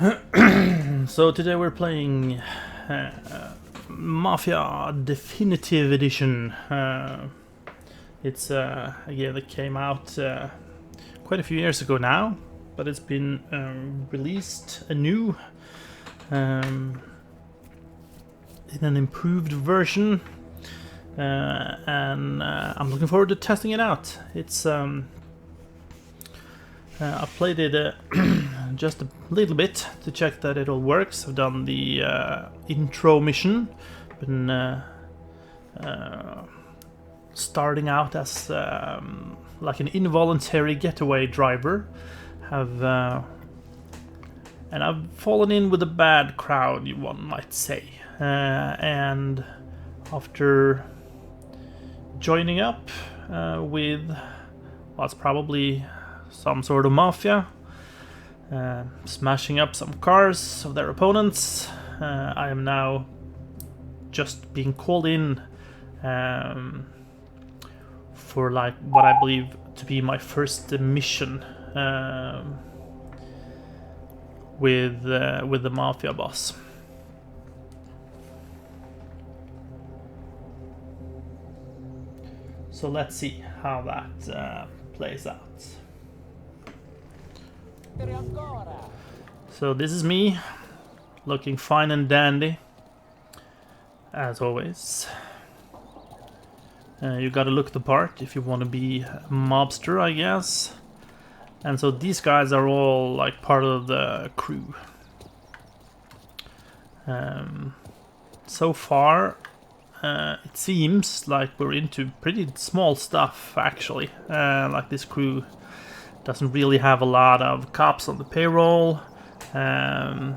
So today we're playing Mafia Definitive Edition. It's a game that came out quite a few years ago now, but it's been released anew in an improved version, and I'm looking forward to testing it out. It's I played it just a little bit to check that it all works. I've done the intro mission, been starting out as like an involuntary getaway driver. And I've fallen in with a bad crowd, one might say. And after joining up with what's probably some sort of mafia, smashing up some cars of their opponents, I am now just being called in for like what I believe to be my first mission with the mafia boss. So let's see how that plays out. So this is me, looking fine and dandy, as always. You gotta look the part if you want to be a mobster, I guess. And so these guys are all like part of the crew. So far, it seems like we're into pretty small stuff, actually. Like this crew doesn't really have a lot of cops on the payroll, and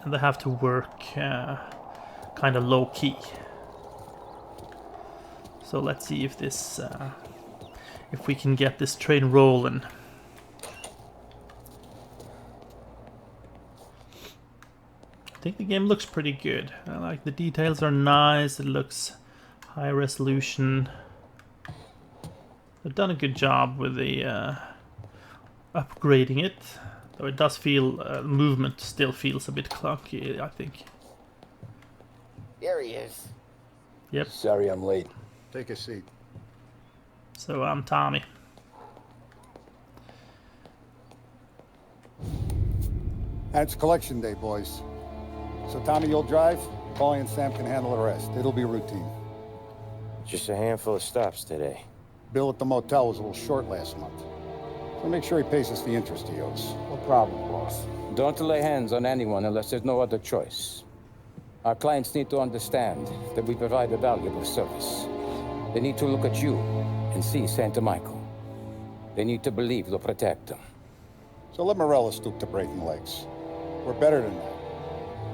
they have to work kind of low key. So let's see if this, if we can get this train rolling. I think the game looks pretty good. I like the details are nice. It looks high resolution. They've done a good job with the upgrading it, though it does feel movement still feels a bit clunky, I think. There he is. Yep. Sorry I'm late. Take a seat. So I'm Tommy. And it's collection day, boys. So Tommy, you'll drive. Paulie and Sam can handle the rest. It'll be routine. Just a handful of stops today. Bill at the motel was a little short last month. So make sure he pays us the interest he owes. No problem, boss. Don't lay hands on anyone unless there's no other choice. Our clients need to understand that we provide a valuable service. They need to look at you and see Santa Michael. They need to believe you'll protect them. So let Morella stoop to breaking legs. We're better than that.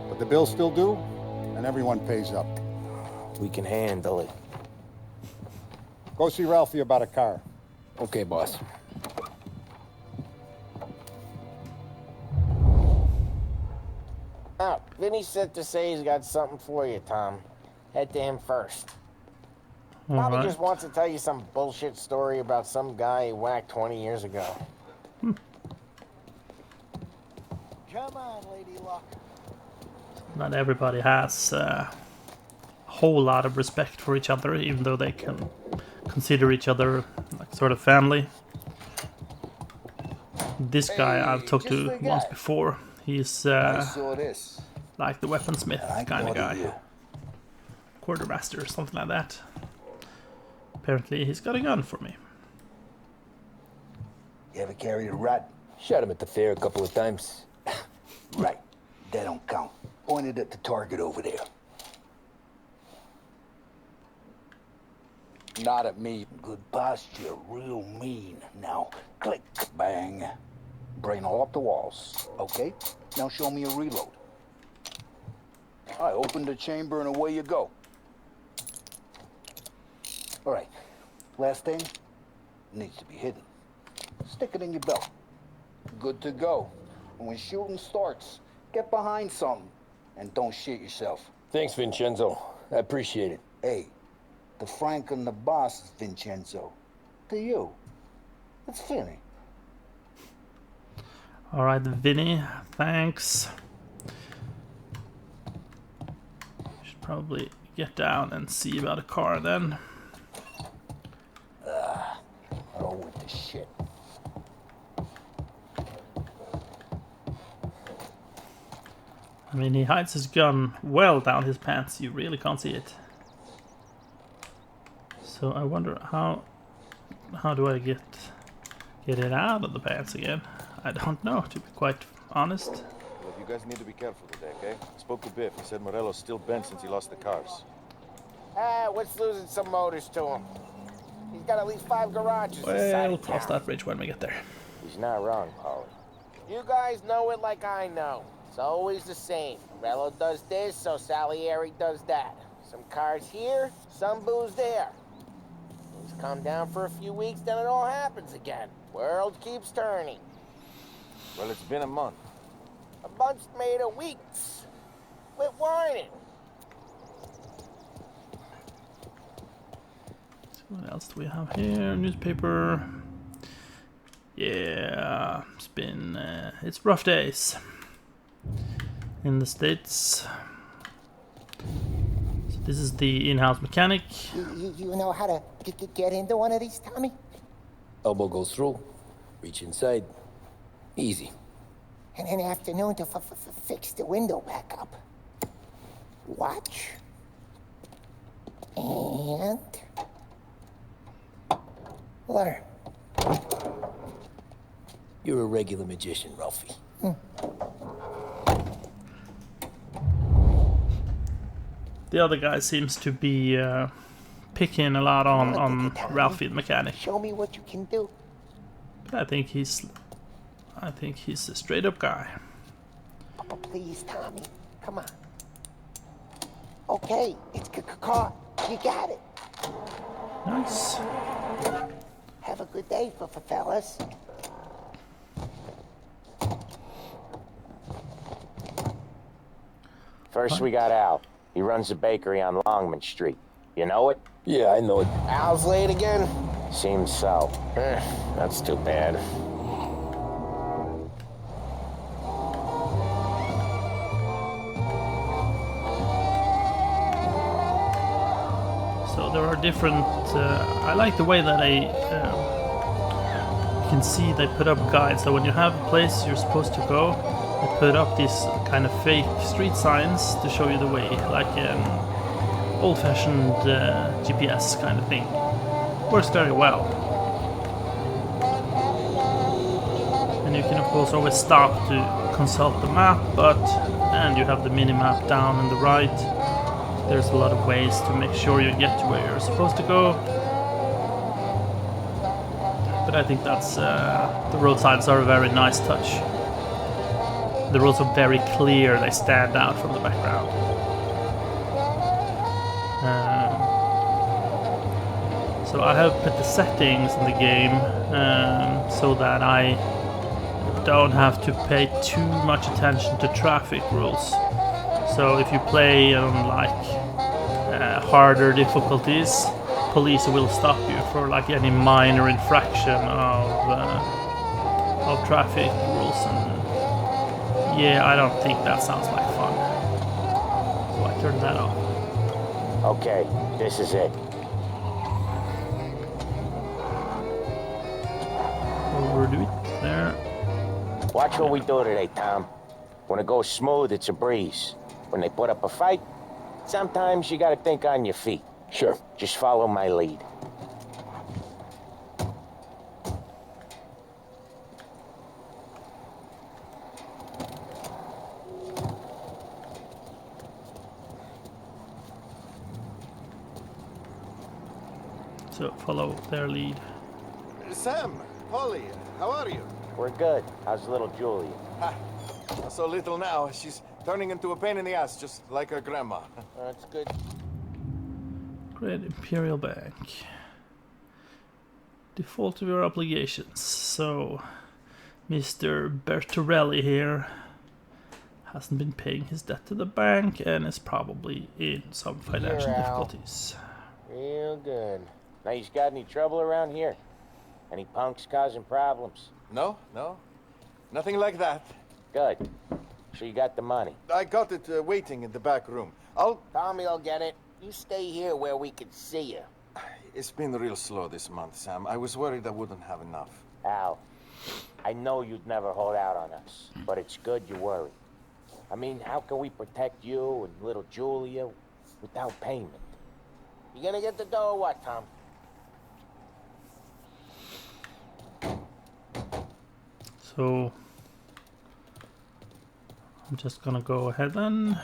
But the bills still due, and everyone pays up. We can handle it. Go see Ralphie about a car. Okay, boss. Oh, Vinny said to say he's got something for you, Tom. Head to him first. Probably just wants to tell you some bullshit story about some guy he whacked 20 years ago. Come on, Lady Luck. Not everybody has a whole lot of respect for each other, even though they can consider each other like sort of family. This guy I've talked to once before. He's like the weaponsmith kind of guy. Quartermaster or something like that. Apparently he's got a gun for me. You ever carried a rat? Shot him at the fair a couple of times. Right. That don't count. Pointed at the target over there. Not at me. Good posture. Real mean. Now, click, bang. Brain all up the walls. Okay? Now show me a reload. I open the chamber and away you go. All right. Last thing. Needs to be hidden. Stick it in your belt. Good to go. And when shooting starts, get behind something. And don't shit yourself. Thanks, Vincenzo. I appreciate it. Hey, the Frank and the boss is Vincenzo. To you, it's Vinny. Alright, Vinny, thanks. probably get down and see about a car then. Oh, with the shit. I mean, he hides his gun well down his pants. You really can't see it. So I wonder how do I get it out of the pants again? I don't know, to be quite honest. Look, you guys need to be careful today, okay? I spoke to Biff. He said Morello's still bent since he lost the cars. What's losing some motors to him? He's got at least 5 garages inside We'll of cross town. that bridge when we get there. He's not wrong, Polly. You guys know it like I know. It's always the same. Morello does this, so Salieri does that. Some cars here, some booze there. Things calm down for a few weeks, then it all happens again. World keeps turning. Well, it's been a month. A month's made of weeks. Quit whining. What else do we have here? Newspaper. Yeah, it's rough days in the States. So this is the in-house mechanic. You know how to get into one of these, Tommy? Elbow goes through. Reach inside. Easy. And in the afternoon to fix the window back up. Watch. And... learn. You're a regular magician, Ralphie. The other guy seems to be picking a lot on Ralphie the mechanic. Show me what you can do. But I think he's a straight up guy. Oh, please, Tommy. Come on. Okay, it's car. You got it. Nice. Have a good day, fellas. First we got Al. He runs a bakery on Longman Street. You know it? Yeah, I know it. Al's late again? Seems so. That's too bad. So there are different. I like the way that you can see they put up guides. So when you have a place you're supposed to go, they put up these kind of fake street signs to show you the way, like an old-fashioned GPS kind of thing. Works very well. And you can of course always stop to consult the map, and you have the mini-map down on the right. There's a lot of ways to make sure you get to where you're supposed to go. But I think that's the road signs are a very nice touch. They're also very clear, they stand out from the background. So I have put the settings in the game so that I don't have to pay too much attention to traffic rules. So if you play on harder difficulties, police will stop you for like any minor infraction of traffic rules, and yeah, I don't think that sounds like fun. So I turned that off. Okay, this is it. Overdo it there. Watch what we do today, Tom. When it goes smooth, it's a breeze. When they put up a fight, sometimes you gotta think on your feet. Sure. Just follow my lead. So follow their lead. Sam, Polly, how are you? We're good. How's little Julia? Not so little now. She's turning into a pain in the ass, just like her grandma. That's good. Great Imperial Bank. Default of your obligations. So, Mr. Bertorelli here hasn't been paying his debt to the bank and is probably in some financial Al. difficulties. Real good. Now, you got any trouble around here? Any punks causing problems? No, nothing like that. Good. So you got the money. I got it waiting in the back room. Tommy'll get it. You stay here where we can see you. It's been real slow this month, Sam. I was worried I wouldn't have enough. Al, I know you'd never hold out on us, but it's good you worry. I mean, how can we protect you and little Julia without payment? You gonna get the dough or what, Tom? So I'm just gonna go ahead then.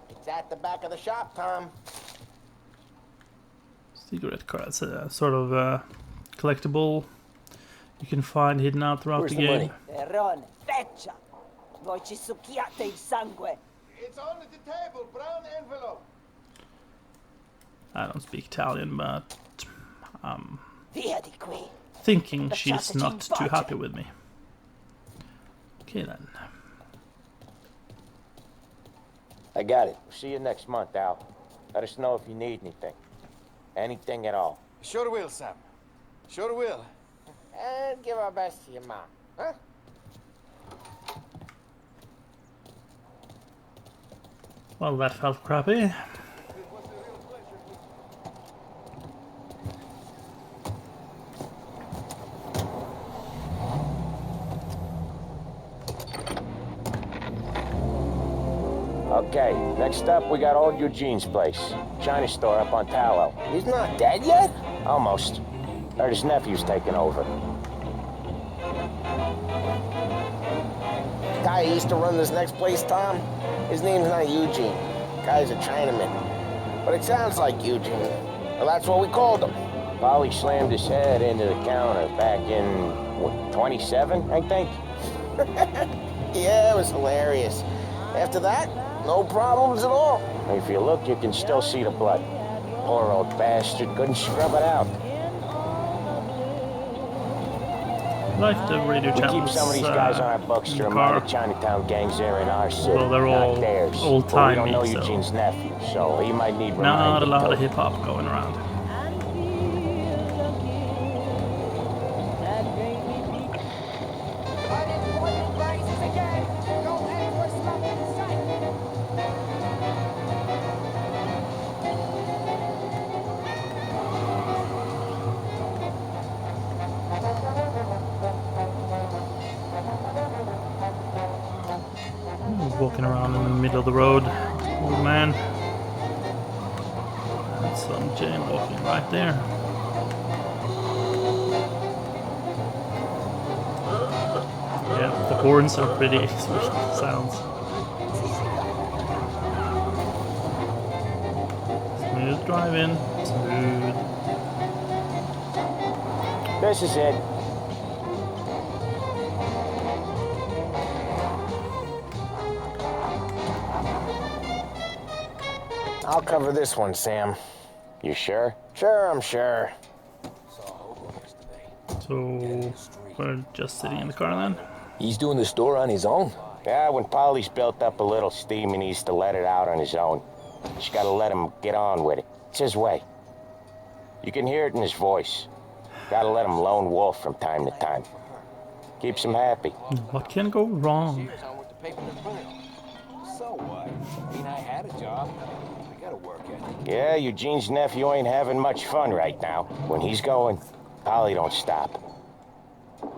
It's at the back of the shop, Tom. Cigarette cards, sort of collectible you can find hidden out throughout Where's the the game. money? Ron, feccia! Voi ci succhiate il sangue! It's on the table, brown envelope. I don't speak Italian, but Via di qui! thinking she's not too happy with me. Okay then. I got it. See you next month, Al. Let us know if you need anything. Anything at all. Sure will, Sam. Sure will. And give our best to your mom, huh? Well, that felt crappy. Okay, next up we got old Eugene's place. China store up on Tallow. He's not dead yet? Almost. Heard his nephew's taking over. Guy who used to run this next place, Tom, his name's not Eugene. Guy's a Chinaman. But it sounds like Eugene. Well, that's what we called him. Polly slammed his head into the counter back in, what, 27, I think? Yeah, it was hilarious. After that, no problems at all. If you look, you can still see the blood. Poor old bastard couldn't scrub it out. Like the radio We channels keep some of these guys on our books in to the remind car. the Chinatown gangs there in our city. Well, they're all not theirs. But we old-timey, don't know so Eugene's nephew, so he might need not a reminding lot too. of hip hop going around. Walking around in the middle of the road, old man. And some jaywalking right there. Yeah, the horns are pretty sweet sounds. Smooth driving, smooth. This is it. I'll cover this one, Sam. You sure? Sure, I'm sure. So we're just sitting in the car then. He's doing the store on his own? Yeah, when Polly's built up a little steam, he needs to let it out on his own. Just gotta let him get on with it. It's his way. You can hear it in his voice. Gotta let him lone wolf from time to time. Keeps him happy. What can go wrong? So what? I mean, I had a job. I gotta work at it. Yeah, Eugene's nephew ain't having much fun right now. When he's going, Polly don't stop.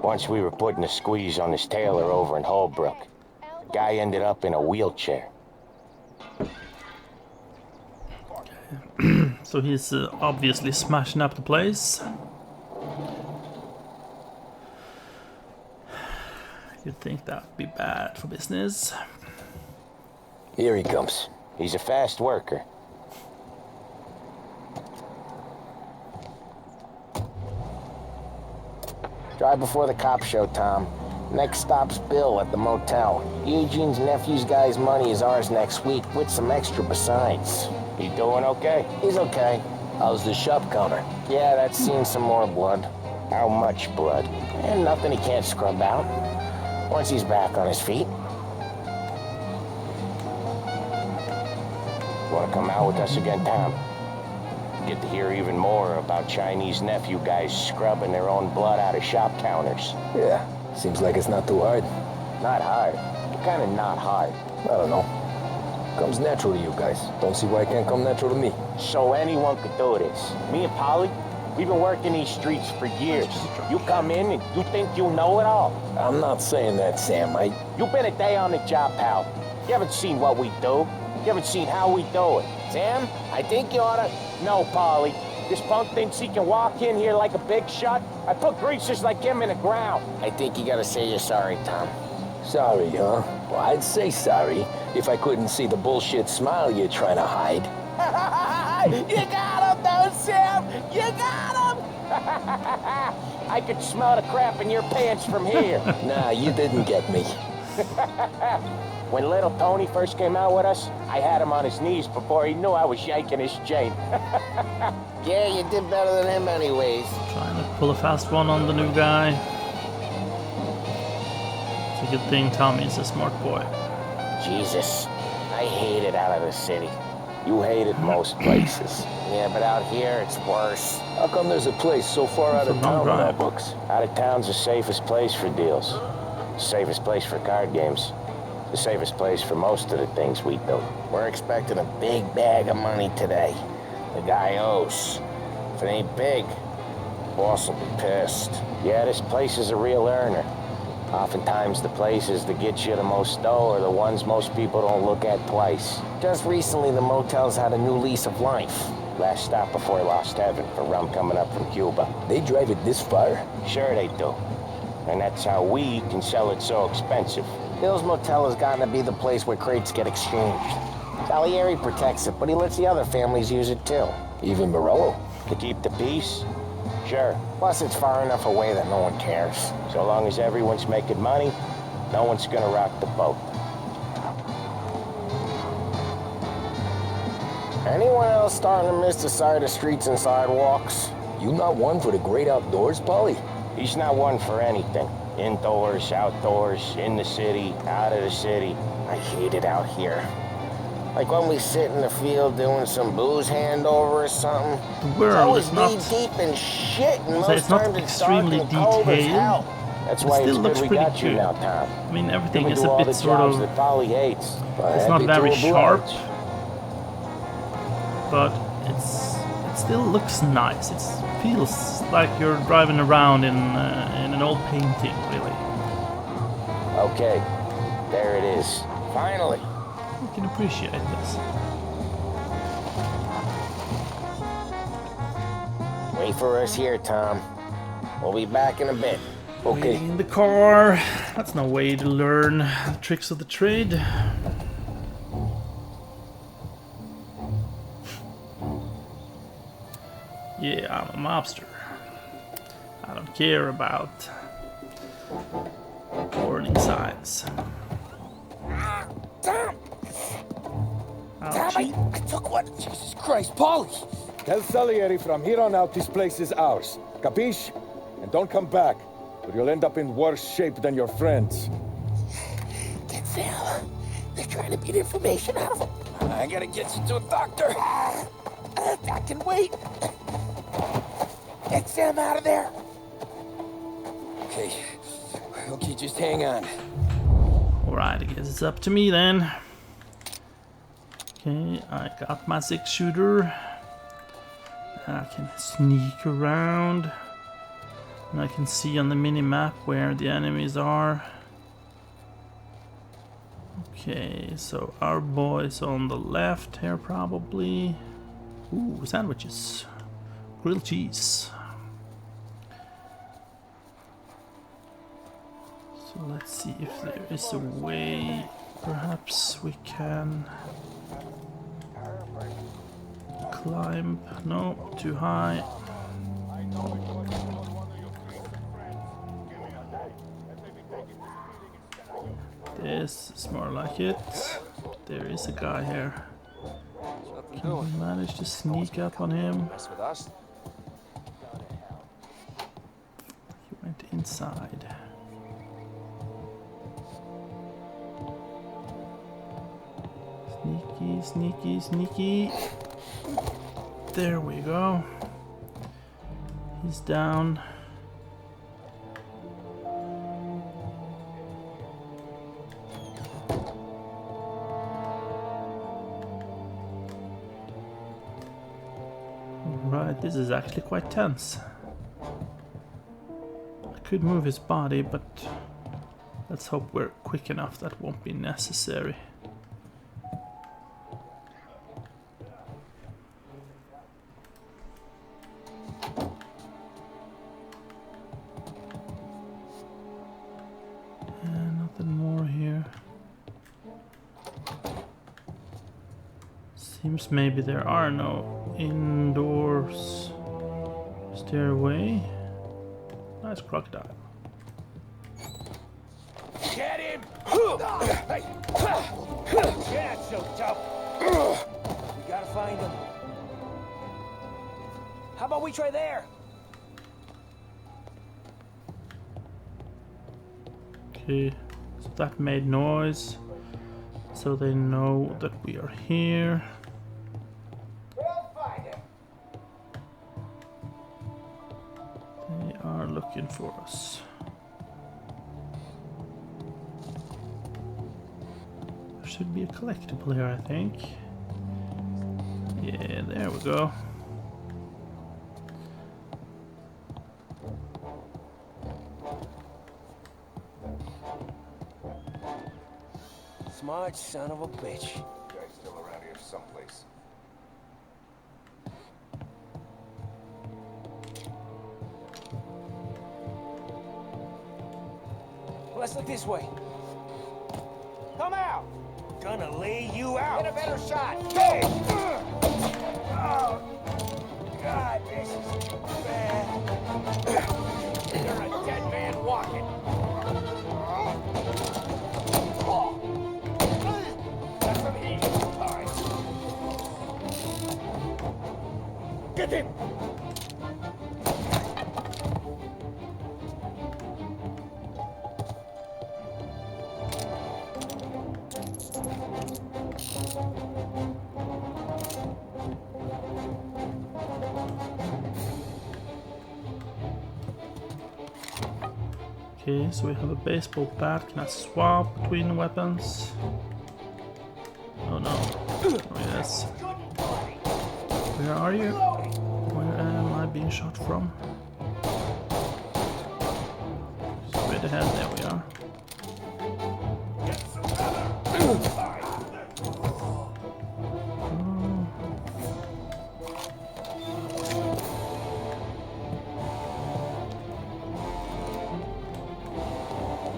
Once we were putting a squeeze on this tailor over in Holbrook. The guy ended up in a wheelchair. So he's obviously smashing up the place. You'd think that would be bad for business. Here he comes. He's a fast worker. Drive before the cops show, Tom. Next stop's Bill at the motel. Eugene's nephew's guy's money is ours next week, with some extra besides. He doing okay? He's okay. How's the shop counter? Yeah, that's seen some more blood. How much blood? And nothing he can't scrub out. Once he's back on his feet. Wanna come out with us again, Tom? Get to hear even more about Chinese nephew guys scrubbing their own blood out of shop counters. Yeah, seems like it's not too hard. Not hard. kind of not hard? I don't know. Comes natural to you guys. Don't see why it can't come natural to me. So anyone could do this. Me and Polly, we've been working these streets for years. You come in and you think you know it all. I'm not saying that, Sam. You've been a day on the job, pal. You haven't seen what we do. You haven't seen how we do it. Sam, I think you oughta... No, Polly. This punk thinks he can walk in here like a big shot. I put greasers like him in the ground. I think you gotta say you're sorry, Tom. Sorry, huh? Well, I'd say sorry if I couldn't see the bullshit smile you're trying to hide. You got him, though, Sam! You got him! I could smell the crap in your pants from here. Nah, you didn't get me. When little Tony first came out with us, I had him on his knees before he knew I was yanking his chain. Yeah, you did better than him anyways. Trying to pull a fast one on the new guy. It's a good thing Tommy's a smart boy. Jesus, I hate it out of the city. You hate it most places. Yeah, but out here, it's worse. How come there's a place so far out of town in our books? Out of town's the safest place for deals. The safest place for card games. The safest place for most of the things we do. We're expecting a big bag of money today. The guy owes. If it ain't big, boss will be pissed. Yeah, this place is a real earner. Oftentimes the places that get you the most dough are the ones most people don't look at twice. Just recently the motel's had a new lease of life. Last stop before he lost heaven for rum coming up from Cuba. They drive it this far? Sure they do. And that's how we can sell it so expensive. Bill's Motel has gotten to be the place where crates get exchanged. Salieri protects it, but he lets the other families use it too. Even Morello? To keep the peace? Sure. Plus it's far enough away that no one cares. So long as everyone's making money, no one's gonna rock the boat. Anyone else starting to miss the side of streets and sidewalks? You not one for the great outdoors, Polly? He's not one for anything. Indoors, outdoors, in the city, out of the city. I hate it out here. Like when we sit in the field doing some booze handover or something. The world is not... deep in shit, and most it's not times extremely it's dark and cold as hell. detailed. That's It why still it's looks good we pretty got you good. now, Tom. I mean, everything We is do a all bit the sort jobs of... that Polly hates. It's not very sharp, oblige. but it still looks nice. It feels like you're driving around in an old painting, really. Okay, there it is. Finally. You can appreciate this. Wait for us here, Tom. We'll be back in a bit. Okay. Waiting in the car. That's no way to learn the tricks of the trade. Yeah, I'm a mobster. I don't care about warning signs. Tom! Ouchie. I took one. Jesus Christ, Polly! Tell Salieri from here on out this place is ours. Capiche? And don't come back, or you'll end up in worse shape than your friends. Get Sam. They're trying to beat information out of him. I gotta get you to a doctor. I can wait. Get Sam out of there. Okay. Okay, just hang on. Alright, I guess it's up to me then. Okay, I got my 6-shooter. I can sneak around. And I can see on the mini-map where the enemies are. Okay, so our boys on the left here probably. Ooh, sandwiches. Grilled cheese. So let's see if there is a way. Perhaps we can climb. No, too high. This is more like it. There is a guy here. Can we manage to sneak up on him? He went inside. Sneaky, sneaky, sneaky. There we go. He's down. Right, this is actually quite tense. I could move his body, but let's hope we're quick enough that won't be necessary. Nothing more here. Seems maybe there are no indoors. Stairway. Nice crocodile. Get him! Yeah, so tough. We gotta find him. How about we try there? Okay, so that made noise. So they know that we are here. We'll find him. They are looking for us. There should be a collectible here, I think. Yeah, there we go. Smart son of a bitch. Guy's still around here someplace. Let's look this way. Come out. Gonna lay you out. Get a better shot. Hey! Oh, God, this is bad. You're a dead man walking. Got some heat. All right. Get him! Okay, so we have a baseball bat. Can I swap between weapons? Oh no. Oh yes. Where are you? Where am I being shot from? Straight ahead, there we are.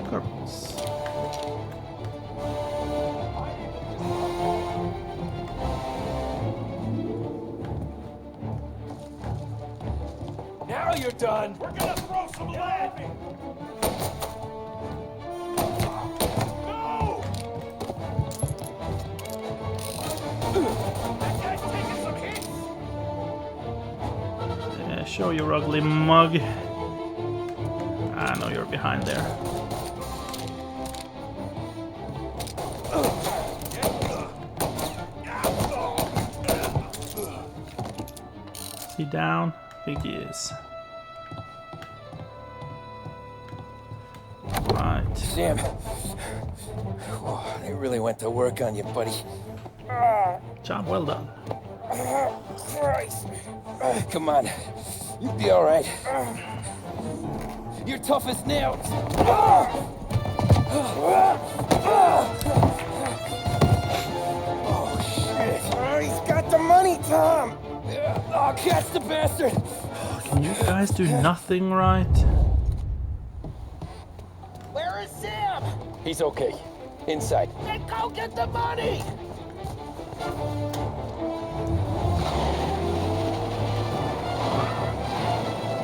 Purples. Now you're done. We're gonna throw some laughing! No! That guy's taking some hits! Yeah, show your ugly mug. I know you're behind there. Is he down? I think he is. Right. Sam. Oh, they really went to work on you, buddy. Job well done. Christ. Come on. You'll be all right. You're tough as nails. Oh, shit. Oh, he's got the money, Tom. Oh, catch the bastard. Can you guys do nothing right? Where is Sam? He's okay. Inside. Then go get the money.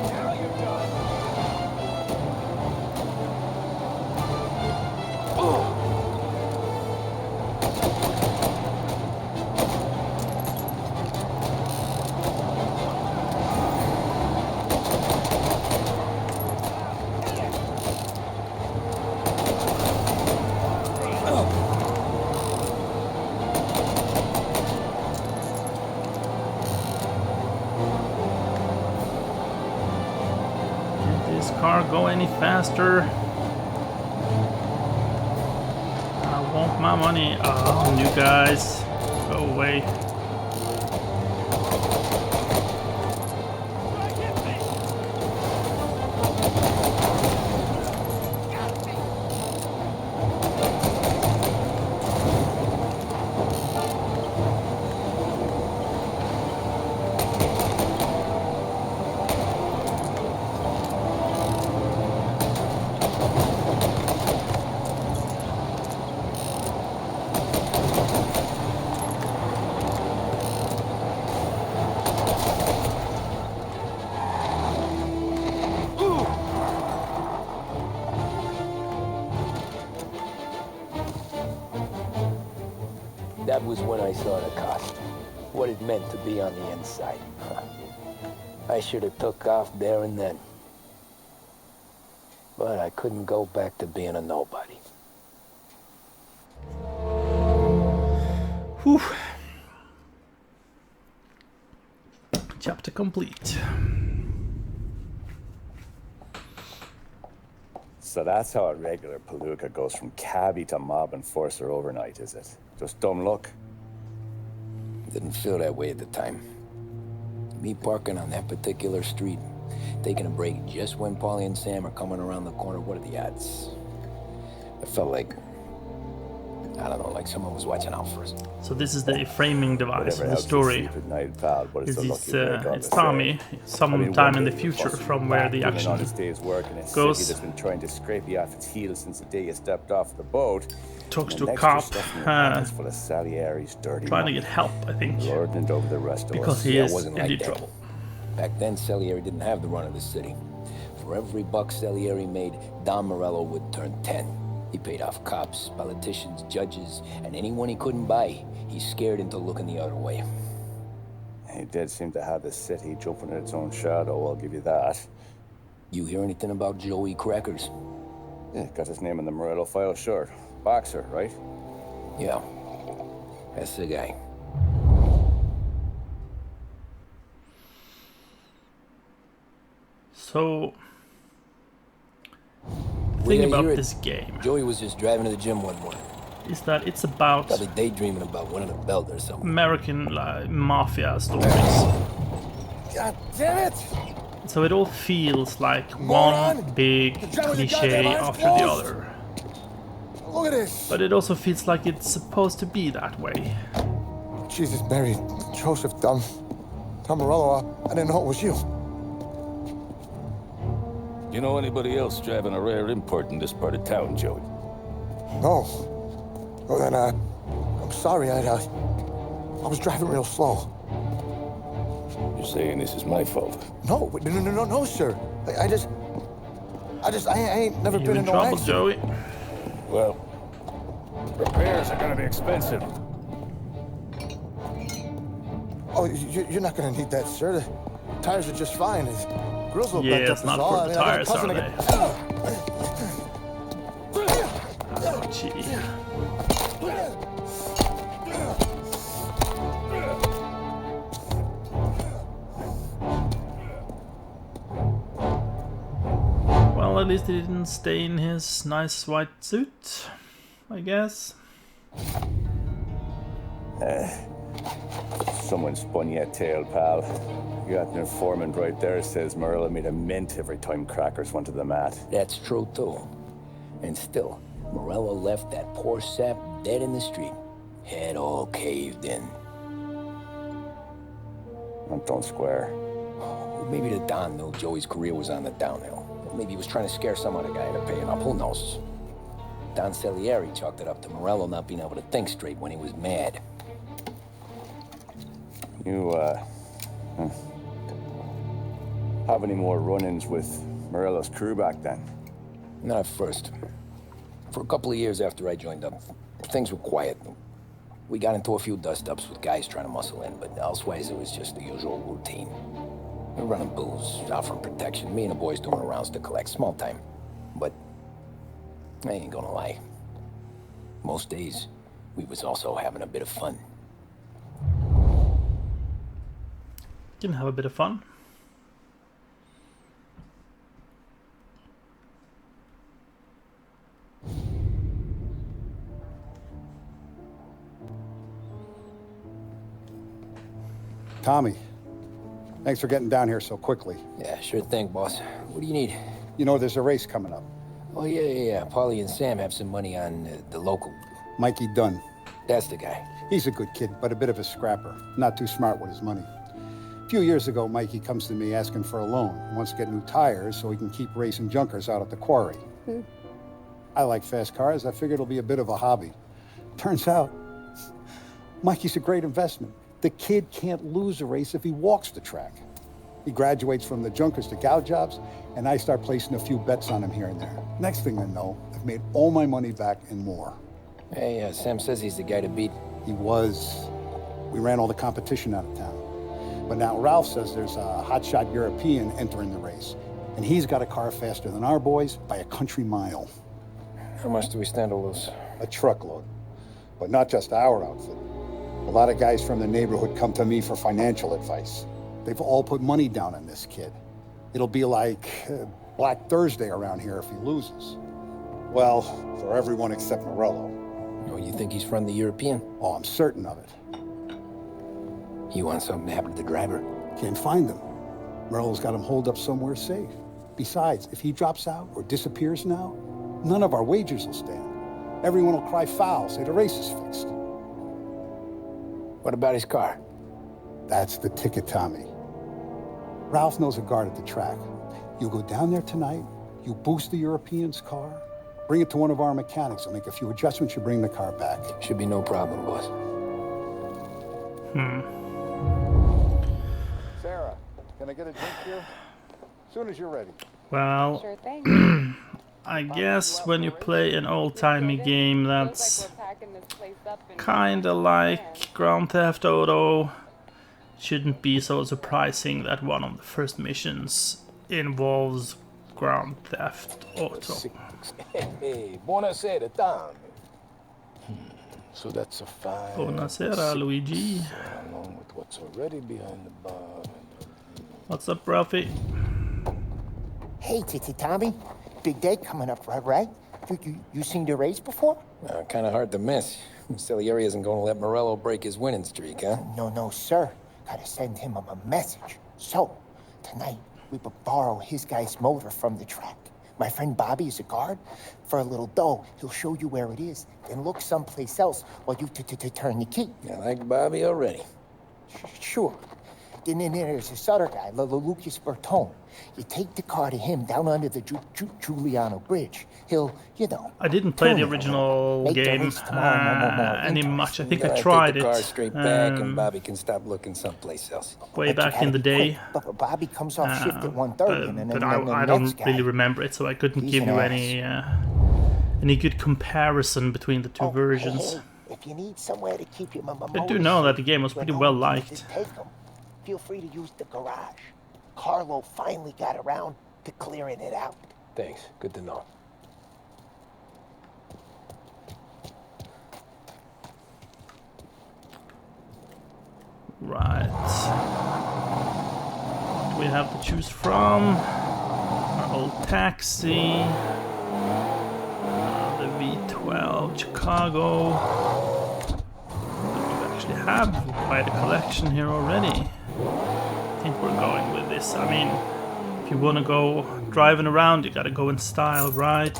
Now you're done. Can't this car go any faster? I want my money. Oh, you guys. Go away. That was when I saw the cost. What it meant to be on the inside. I should have took off there and then. But I couldn't go back to being a nobody. Whew. Chapter complete. So that's how a regular palooka goes from cabbie to mob enforcer overnight, is it? Just dumb luck? Didn't feel that way at the time. Me parking on that particular street, taking a break just when Paulie and Sam are coming around the corner, what are the odds? I felt like, I don't know, like someone was watching out for us. So this is the framing device of the story. It's Tommy, sometime in the future from where the action goes. That's been trying to scrape you off its heels since the day you stepped off the boat. Talks to a cop, trying to get help, I think, because he is in deep trouble. Back then, Salieri didn't have the run of the city. For every buck Salieri made, Don Morello would turn 10. He paid off cops, politicians, judges, and anyone he couldn't buy, he scared into looking the other way. He did seem to have the city jumping in its own shadow, I'll give you that. You hear anything about Joey Crackers? Yeah, got his name in the Morello file, sure. Boxer, right? Yeah, that's the guy. So, the thing about this game, Joey was just driving to the gym one morning. Is that it's about probably daydreaming about winning a belt or something. American mafia stories. God damn it! So it all feels like one big cliche after the other. Look at this! But it also feels like it's supposed to be that way. Jesus, Mary, Joseph, Tom Morello, I didn't know it was you. You know anybody else driving a rare import in this part of town, Joey? No. Well then, I'm sorry, I was driving real slow. You're saying this is my fault? No, no, sir. I ain't never been in no trouble, accident. Joey? Well, repairs are gonna be expensive. Oh, you're not gonna need that, sir. The tires are just fine. The grills will bent up it's not is all. for the tires, are they? Oh, gee. Well, at least he didn't stain his nice white suit, I guess. Someone spun you a tail, pal. You got an informant right there says Morello made a mint every time Crackers went to the mat. That's true, too. And still, Morello left that poor sap dead in the street. Head all caved in. Don't square. Maybe the Don knew Joey's career was on the downhill. Maybe he was trying to scare some other guy into paying up. Who knows? Don Salieri chalked it up to Morello not being able to think straight when he was mad. You, have any more run-ins with Morello's crew back then? Not at first. For a couple of years after I joined up, things were quiet. We got into a few dust-ups with guys trying to muscle in, but elsewise it was just the usual routine. We're running booze, offering protection, me and the boys doing rounds to collect, small time. But I ain't gonna lie. Most days, we was also having a bit of fun. Can have a bit of fun. Tommy, thanks for getting down here so quickly. Yeah, sure thing, boss. What do you need? You know, there's a race coming up. Oh, yeah. Paulie and Sam have some money on the local. Mikey Dunn. That's the guy. He's a good kid, but a bit of a scrapper. Not too smart with his money. A few years ago, Mikey comes to me asking for a loan. He wants to get new tires so he can keep racing junkers out at the quarry. I like fast cars. I figured it'll be a bit of a hobby. Turns out, Mikey's a great investment. The kid can't lose a race if he walks the track. He graduates from the junkers to gal jobs, and I start placing a few bets on him here and there. Next thing I know, I've made all my money back and more. Hey, Sam says he's the guy to beat. He was. We ran all the competition out of town. But now Ralph says there's a hotshot European entering the race. And he's got a car faster than our boys by a country mile. How much do we stand to lose? A truckload. But not just our outfit. A lot of guys from the neighborhood come to me for financial advice. They've all put money down on this kid. It'll be like Black Thursday around here if he loses. Well, for everyone except Morello. Oh, you think he's from the European? Oh, I'm certain of it. You want something to happen to the driver? Can't find him. Morello's got him holed up somewhere safe. Besides, if he drops out or disappears now, none of our wagers will stand. Everyone will cry foul, say the race is fixed. What about his car? That's the ticket, Tommy. Ralph knows a guard at the track. You go down there tonight, you boost the European's car, bring it to one of our mechanics, and make a few adjustments, you bring the car back. Should be no problem, boss. Sarah, can I get a drink here? As soon as you're ready. Well, Sure thing. I guess when you play an old-timey game that's kinda like Grand Theft Auto, it shouldn't be so surprising that one of the first missions involves Grand Theft Auto. Hey, buonasera, Tom. So that's a fine... Buonasera, Luigi. Along with what's already behind the bar. What's up, Ralphie? Hey, Tommy. Big day coming up, right? You seen the race before? Kind of hard to miss. Salieri isn't going to let Morello break his winning streak, huh? No, sir. Gotta send him a message. So, tonight, we will borrow his guy's motor from the track. My friend Bobby is a guard. For a little dough, he'll show you where it is, then look someplace else while you turn the key. I like Bobby already. Sure. Then there's this other guy, Lucas Bertone. You take the car to him down under the Giuliano Bridge. He'll, I didn't play the original game any much. I think I tried take the car it straight back, and Bobby can stop looking someplace else. way back in the day. But Bobby comes off shift at 1:30, but I don't really remember it, so I couldn't give you any good comparison between the two versions. Hey, if you need somewhere to keep your I do know that the game was pretty well liked. Feel free to use the garage. Carlo finally got around to clearing it out. Thanks. Good to know. Right. What do we have to choose from? Our old taxi. The V12 Chicago. We actually have quite a collection here already. I think we're going with this. I mean, if you want to go driving around, you gotta go in style, right?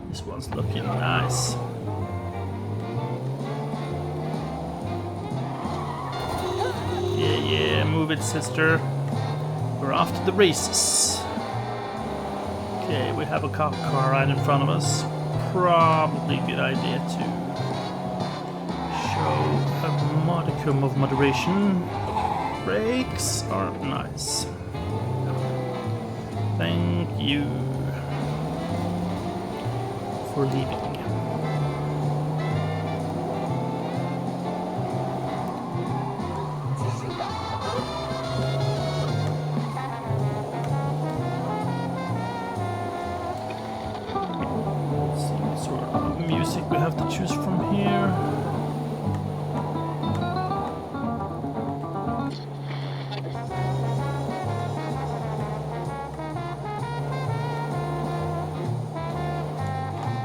This one's looking nice. Yeah, move it, sister. We're off to the races. Okay, we have a cop car right in front of us. Probably a good idea to show a modicum of moderation. Brakes are nice. Thank you for leaving. We have to choose from here.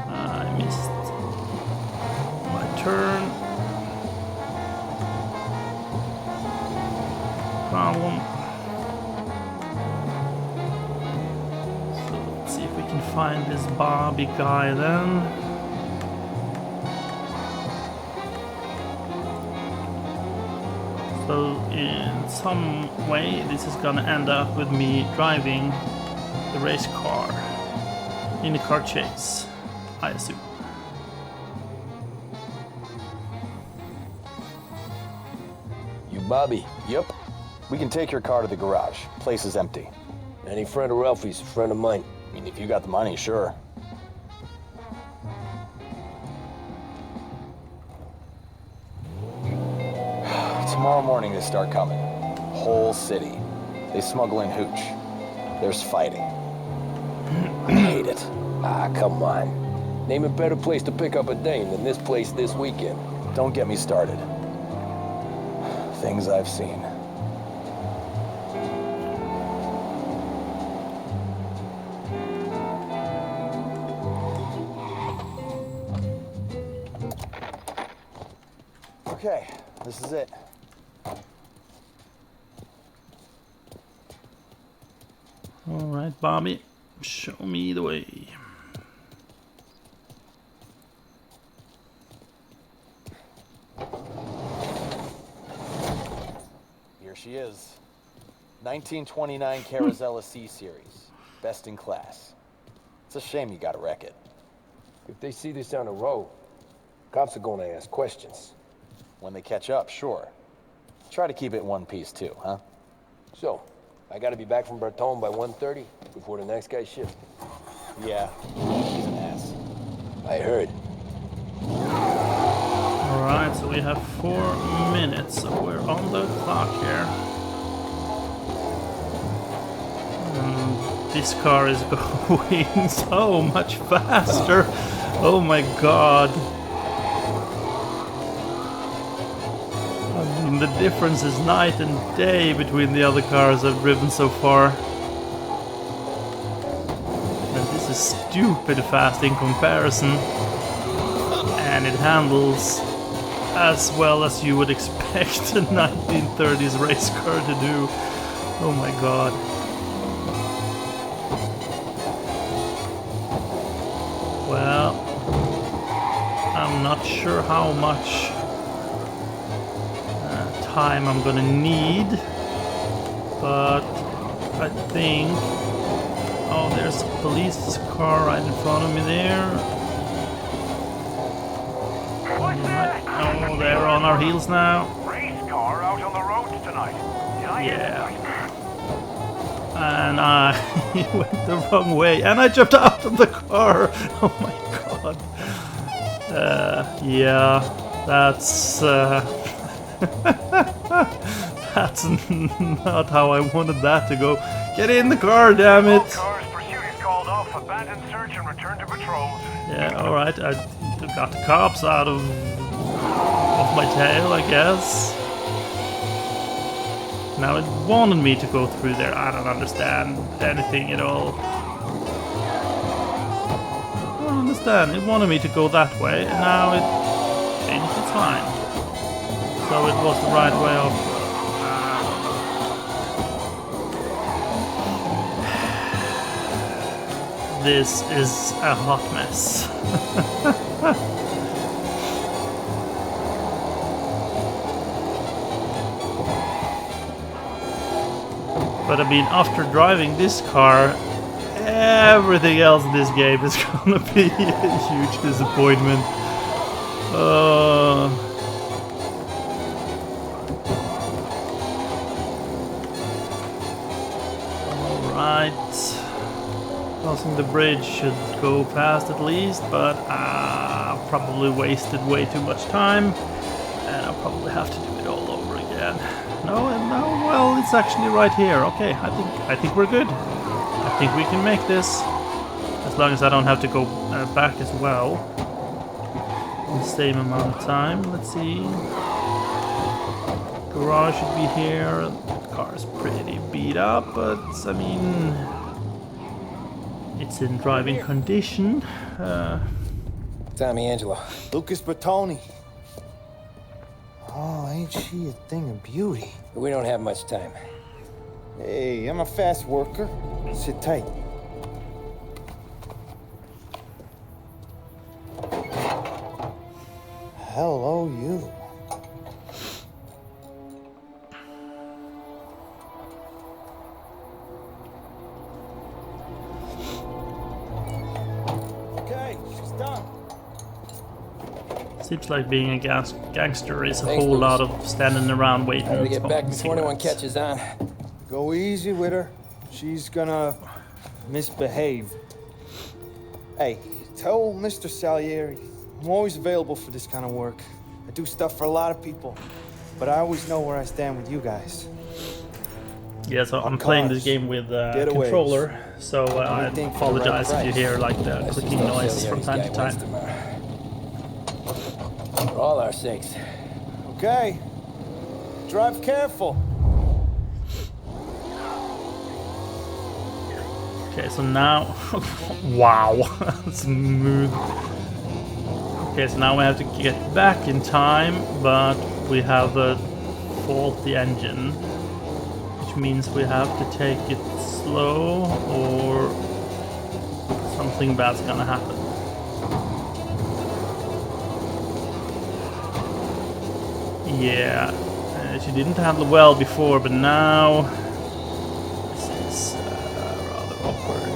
I missed my turn. Problem. So let's see if we can find this Bobby guy then. So in some way this is gonna end up with me driving the race car in a car chase, I assume. You Bobby? Yep. We can take your car to the garage. Place is empty. Any friend of Ralphie's, a friend of mine. I mean, if you got the money, sure. Tomorrow morning they start coming. Whole city. They smuggle in hooch. There's fighting. I hate it. Ah, come on. Name a better place to pick up a dame than this place this weekend. Don't get me started. Things I've seen. Okay, this is it. All right, Bobby, show me the way. Here she is. 1929 Carazella C Series. Best in class. It's a shame you gotta wreck it. If they see this on the road, cops are gonna ask questions. When they catch up, sure. Try to keep it one piece too, huh? So, I gotta be back from Bertone by 1:30 before the next guy's shift. Yeah, she's an ass. I heard. Alright, so we have 4 minutes, so we're on the clock here. This car is going so much faster. Oh my god. I mean, the difference is night and day between the other cars I've driven so far. And this is stupid fast in comparison. And it handles as well as you would expect a 1930s race car to do. Oh my god. Well, I'm not sure how much time I'm gonna need, but I think... Oh, there's a police car right in front of me there. Oh, they're on our heels now. Race car out on the roads tonight. Yeah. And I went the wrong way, and I jumped out of the car. Oh my god. Yeah, that's that's not how I wanted that to go. Get in the car, damn it! Cars, pursuit is called off. Abandon search and return to patrols. Yeah, all right. I got the cops out of my tail, I guess. Now it wanted me to go through there. I don't understand anything at all. I don't understand. It wanted me to go that way, and now it changed its mind. So it was the right way off. This is a hot mess. But I mean, after driving this car, everything else in this game is gonna be a huge disappointment. Alright. Crossing the bridge should go fast at least, but probably wasted way too much time. And I'll probably have to do it all over again. No, well, it's actually right here. Okay, I think we're good. I think we can make this. As long as I don't have to go back as well. In the same amount of time. Let's see. Garage should be here. The car's pretty beat up, but I mean... It's in driving condition. Tommy Angelo. Lucas Bertoni. Oh, ain't she a thing of beauty? We don't have much time. Hey, I'm a fast worker. Sit tight. Hello, you. Okay, she's done. Seems like being a gangster is a Thanks, whole Lucas. lot of standing around waiting. Gotta and get back smoking before anyone cigarettes. catches on. Go easy with her. She's gonna misbehave. Hey, tell Mr. Salieri I'm always available for this kind of work. I do stuff for a lot of people. but I always know where I stand with you guys. Yeah, so I'm Our playing this cars, game with getaways, controller, so I anything for the right apologize if you price. hear like the That's clicking just noise from time to time. For all our sakes. Okay. Drive careful. Okay, so now... wow, smooth. Okay, so now we have to get back in time, but we have a faulty engine, which means we have to take it slow or something bad's gonna happen. Yeah, she didn't handle well before, but now this is rather awkward.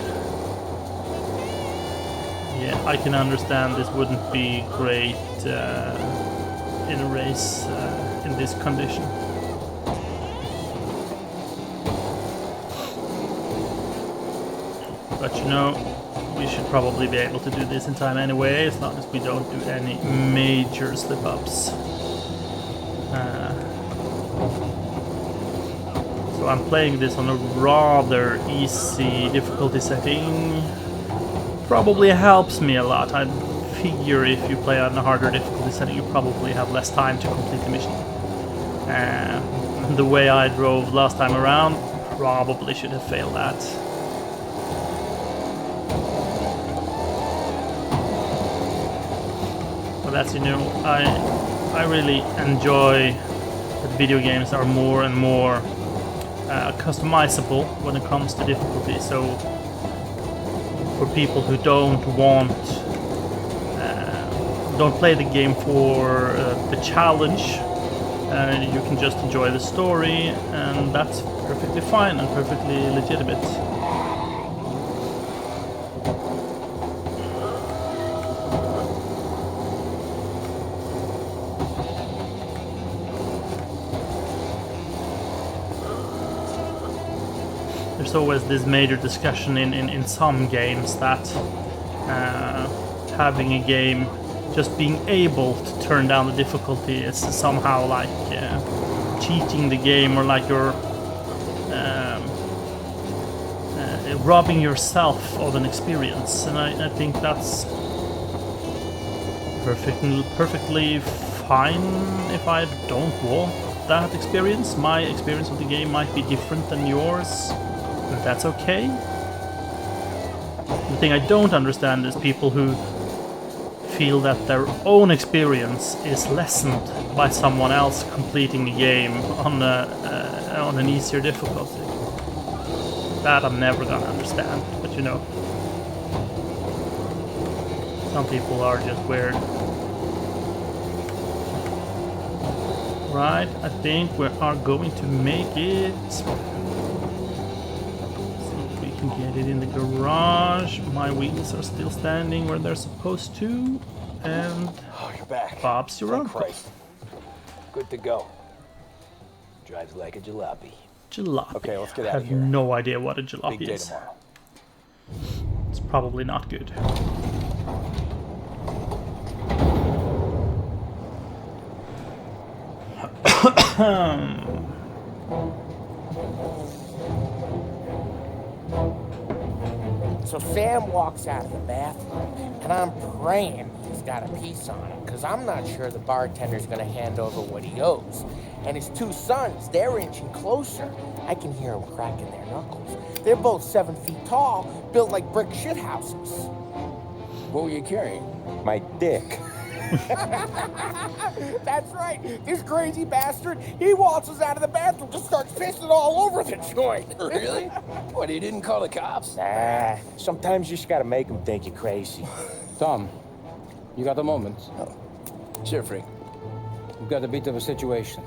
Yeah, I can understand this wouldn't be great in a race in this condition. But you know, we should probably be able to do this in time anyway, as long as we don't do any major slip-ups. So I'm playing this on a rather easy difficulty setting. Probably helps me a lot. I figure if you play on a harder difficulty setting, you probably have less time to complete the mission. The way I drove last time around, probably should have failed that. But as you know, I really enjoy that video games are more and more customizable when it comes to difficulty. So for people who don't play the game for the challenge, you can just enjoy the story, and that's perfectly fine and perfectly legitimate. There's always this major discussion in some games that having a game, just being able to turn down the difficulty is somehow like cheating the game, or like you're robbing yourself of an experience. And I think that's perfectly fine if I don't want that experience. My experience of the game might be different than yours. That's okay. The thing I don't understand is people who feel that their own experience is lessened by someone else completing the game on an easier difficulty. That I'm never gonna understand, but you know, some people are just weird. Right, I think we are going to make it. Get it in the garage. My wheels are still standing where they're supposed to, and you're back. Bob's your Thank uncle. Christ. Good to go. Drives like a jalopy. Jalopy. Okay, let's get I out of have here. no idea what a jalopy Big day is. tomorrow. It's probably not good. So Sam walks out of the bathroom, and I'm praying he's got a piece on him, because I'm not sure the bartender's going to hand over what he owes. And his two sons, they're inching closer. I can hear them cracking their knuckles. They're both 7 feet tall, built like brick shithouses. What were you carrying? My dick. That's right. This crazy bastard, he waltzes out of the bathroom, just starts pissing all over the joint. Really? What, he didn't call the cops? Nah, sometimes you just gotta make them think you're crazy. Tom, you got a moment? Oh. Sure, Frank. We've got a bit of a situation.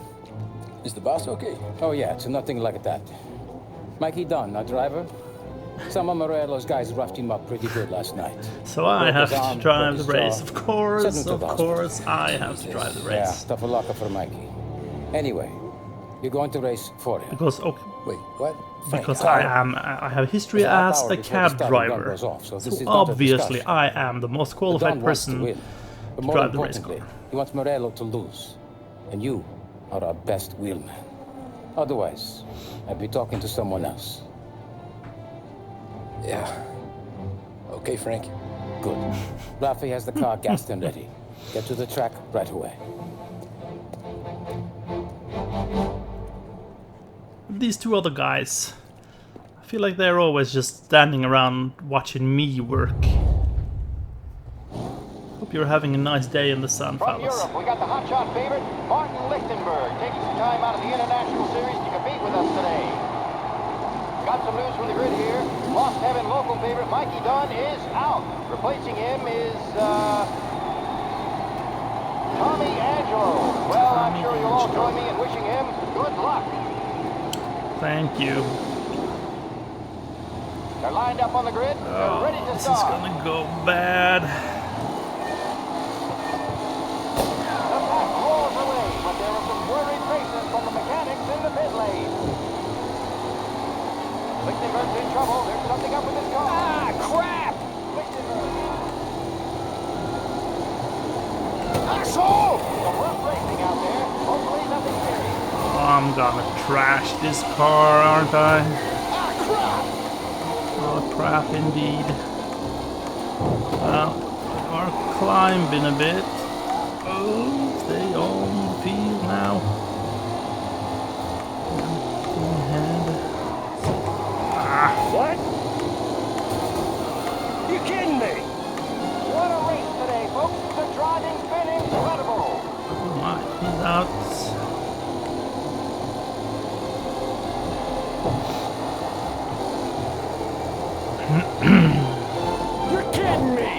Is the boss okay? Oh yeah, it's nothing like that. Mikey Dunn, our driver. Some of Morello's guys roughed him up pretty good last night. So I have to drive the race, of Send course, him to of the course, I have to drive the Yeah, race. tough luck for Mikey. Anyway, you're going to race for him. Because, okay, Wait, what? because I have history as a cab driver. So So this is not a obviously discussion. I am the most qualified Don wants to person win, but to more drive the race importantly, car. he wants Morello to lose. And you are our best wheelman. Otherwise, I'd be talking to someone else. Yeah. Okay, Frank. Good. Rafi has the car gassed and ready. Get to the track right away. These two other guys, I feel like they're always just standing around watching me work. Hope you're having a nice day in the sun, From fellas. Europe, we got the hotshot favorite, Martin Lichtenberg, taking some time out of the International Series to compete with us today. Got some news from the grid here. Lost Heaven local favorite Mikey Dunn is out. Replacing him is, Tommy Angelo. Well, I'm sure you'll all join me in wishing him good luck. Thank you. They're lined up on the grid. They're ready to This start. is gonna go bad. The pack roars away, but there are some worried faces from the mechanics in the pit lane. Lichtenberg's in trouble. There's something up with his car. Ah, crap! Lichtenberg. Asshole! Some rough racing out there. Hopefully nothing serious. I'm gonna trash this car, aren't I? Ah, crap! Oh, crap indeed. Well, we are climbing a bit. Oh, stay on the field now. Ahead. What? You kidding me? What a race today, folks. The driving's been incredible. Oh my, he's out. You're kidding me!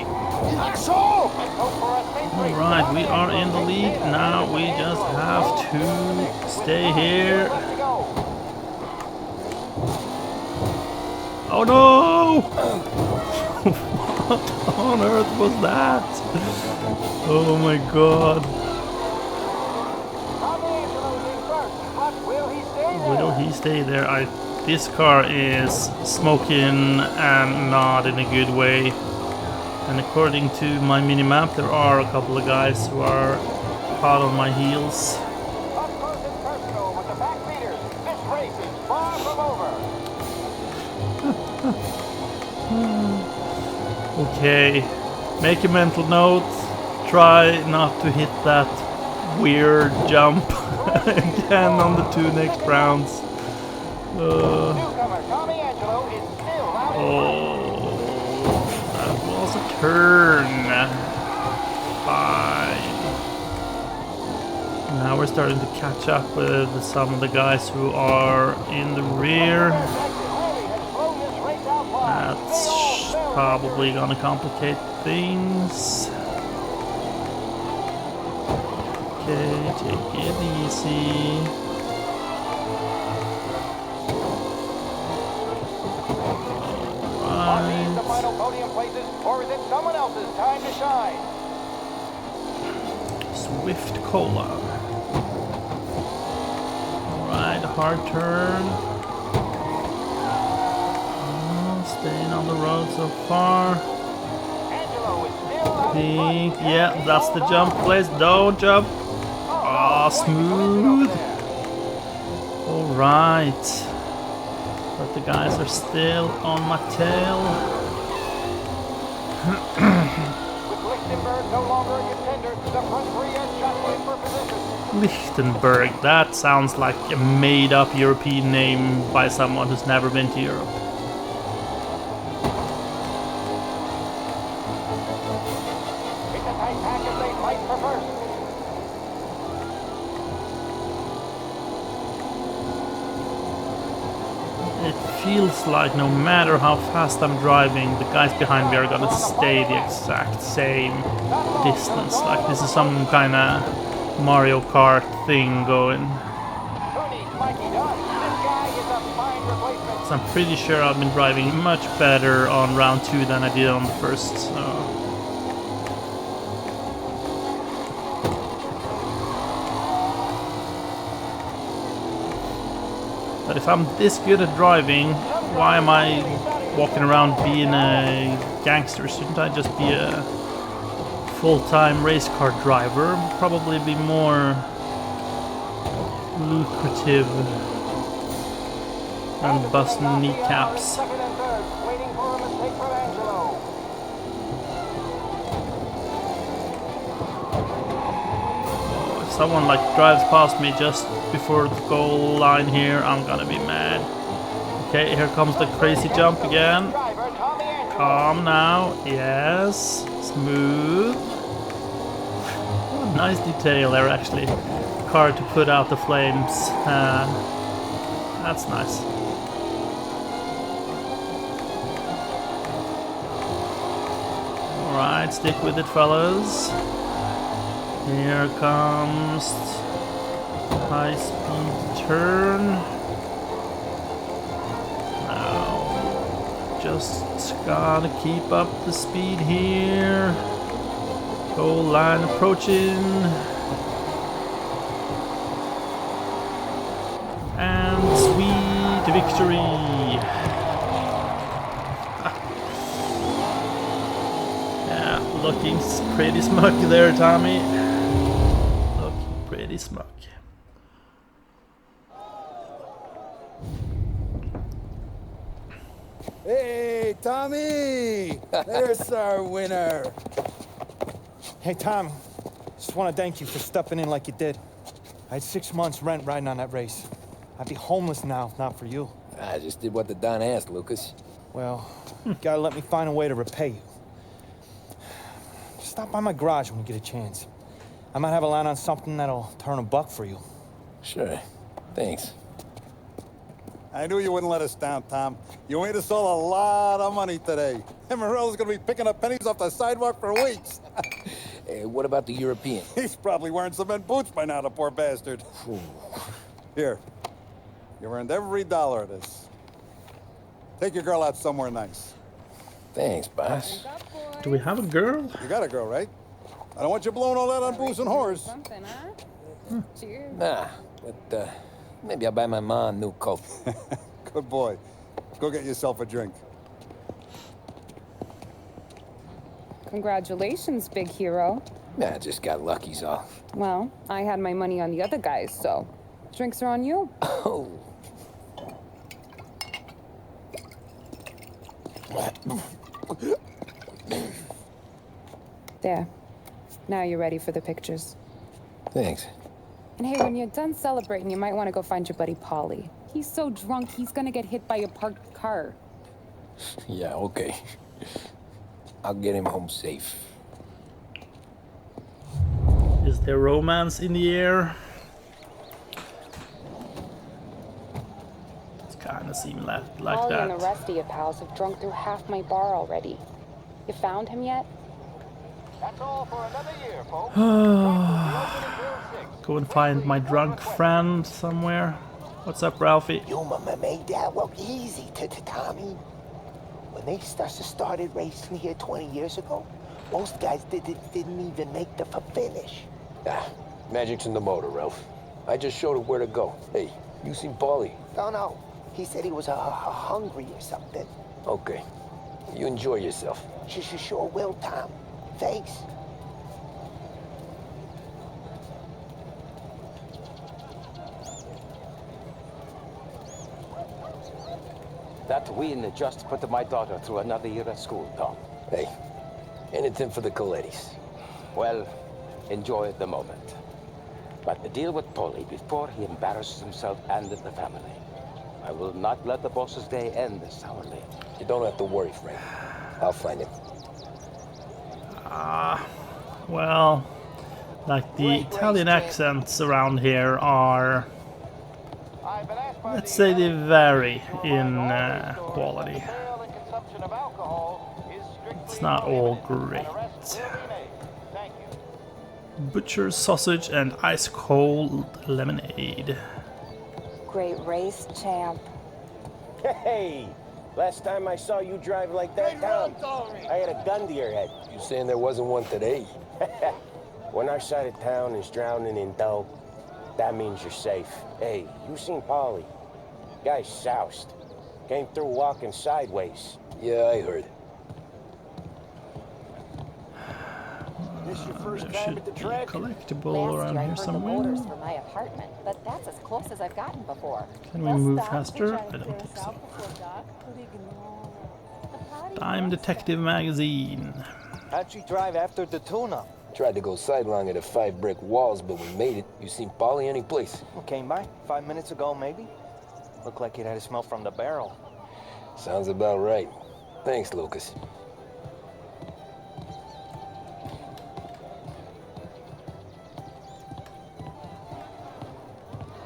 Asshole! Alright, we are in the lead. Now we just have to stay here. Oh no! What on earth was that? Oh my god. Will he stay there? This car is smoking and not in a good way. And according to my mini-map, there are a couple of guys who are hot on my heels. Up close and personal with the back leaders. This race is far from over. Okay, make a mental note. Try not to hit that weird jump again on the 2 next rounds. Newcomer Tommy Angelo is still out. Oh, that was a turn. Fine. Now we're starting to catch up with some of the guys who are in the rear. That's probably gonna complicate things. Okay, take it easy. Are these the final podium places, or is it someone else's time to shine? Swift Cola. Alright, hard turn. Staying on the road so far. Think, yeah, that's the jump place. Don't jump. Ah, smooth. Alright. But the guys are still on my tail. With Lichtenberg no longer a contender, the front three are jostling for position. Lichtenberg, that sounds like a made-up European name by someone who's never been to Europe. It's a tight pack as they fight for first. It feels like no matter how fast I'm driving, the guys behind me are gonna stay the exact same distance. Like this is some kind of Mario Kart thing going. So I'm pretty sure I've been driving much better on round 2 than I did on the first. So. But if I'm this good at driving, why am I walking around being a gangster? Shouldn't I just be a full-time race car driver? Probably be more lucrative than busting kneecaps. Second and third, waiting for a mistake from Angelo. If someone like drives past me just before the goal line here, I'm gonna be mad. Okay, here comes the crazy jump again. Calm now, yes, smooth. Oh, nice detail there actually. Car to put out the flames. That's nice. Alright, stick with it, fellas. Here comes high speed turn. Now, just gotta keep up the speed here. Goal line approaching. And sweet victory! Yeah, looking pretty smug there, Tommy. Looking pretty smug. Hey, Tommy! There's our winner. Hey, Tommy. Just want to thank you for stepping in like you did. I had 6 months rent riding on that race. I'd be homeless now if not for you. I just did what the Don asked, Lucas. Well, you gotta let me find a way to repay you. Stop by my garage when you get a chance. I might have a line on something that'll turn $1 for you. Sure. Thanks. I knew you wouldn't let us down, Tom. You made us all a lot of money today. And Morello's gonna be picking up pennies off the sidewalk for weeks. Hey, what about the European? He's probably wearing cement boots by now, the poor bastard. Here. You've earned every dollar of this. Take your girl out somewhere nice. Thanks, boss. Do we have a girl? You got a girl, right? I don't want you blowing all that on booze and whores. Cheers. Nah, but maybe I'll buy my mom a new coat. Good boy. Go get yourself a drink. Congratulations, big hero. Nah, just got lucky's all. Well, I had my money on the other guys, so drinks are on you. Oh. There. Now you're ready for the pictures. Thanks. And hey, when you're done celebrating, you might want to go find your buddy Paulie. He's so drunk, he's gonna get hit by a parked car. Yeah, okay. I'll get him home safe. Is there romance in the air? It's kind of seemed like Paulie that. and the rest of your pals have drunk through half my bar already. You found him yet? That's all for another year, folks. Go and find my drunk friend somewhere. What's up, Ralphie? You made that look easy to Tommy. When they started racing here 20 years ago, most guys didn't even make the finish. Ah, magic's in the motor, Ralph. I just showed him where to go. Hey, you seen Paulie? No. He said he was hungry or something. Okay. You enjoy yourself. Sure will, Tom. Thanks. That win just put my daughter through another year at school, Tom. Hey, anything for the Colettis. Well, enjoy the moment. But deal with Paulie before he embarrasses himself and the family. I will not let the boss's day end sourly. You don't have to worry, Frank. I'll find him. Well, like the Italian accents around here are, let's say they vary in quality. It's not all great. Butcher sausage and ice cold lemonade. Great race, champ. Hey! Last time I saw you drive like that, Tom, I had a gun to your head. You saying there wasn't one today? When our side of town is drowning in dope, that means you're safe. Hey, you seen Paulie? Guy's soused. Came through walking sideways. Yeah, I heard. This your first There time should at the be a track? collectible Last around year I here heard the somewhere. motors for my apartment, but that's as close as I've gotten before. Can we move faster? I don't think so. Time Detective Magazine. How'd you drive after the tuna? Tried to go sidelong at the 5 brick walls, but we made it. You seen Polly any place? Came by 5 minutes ago, maybe. Looked like it had a smell from the barrel. Sounds about right. Thanks, Lucas.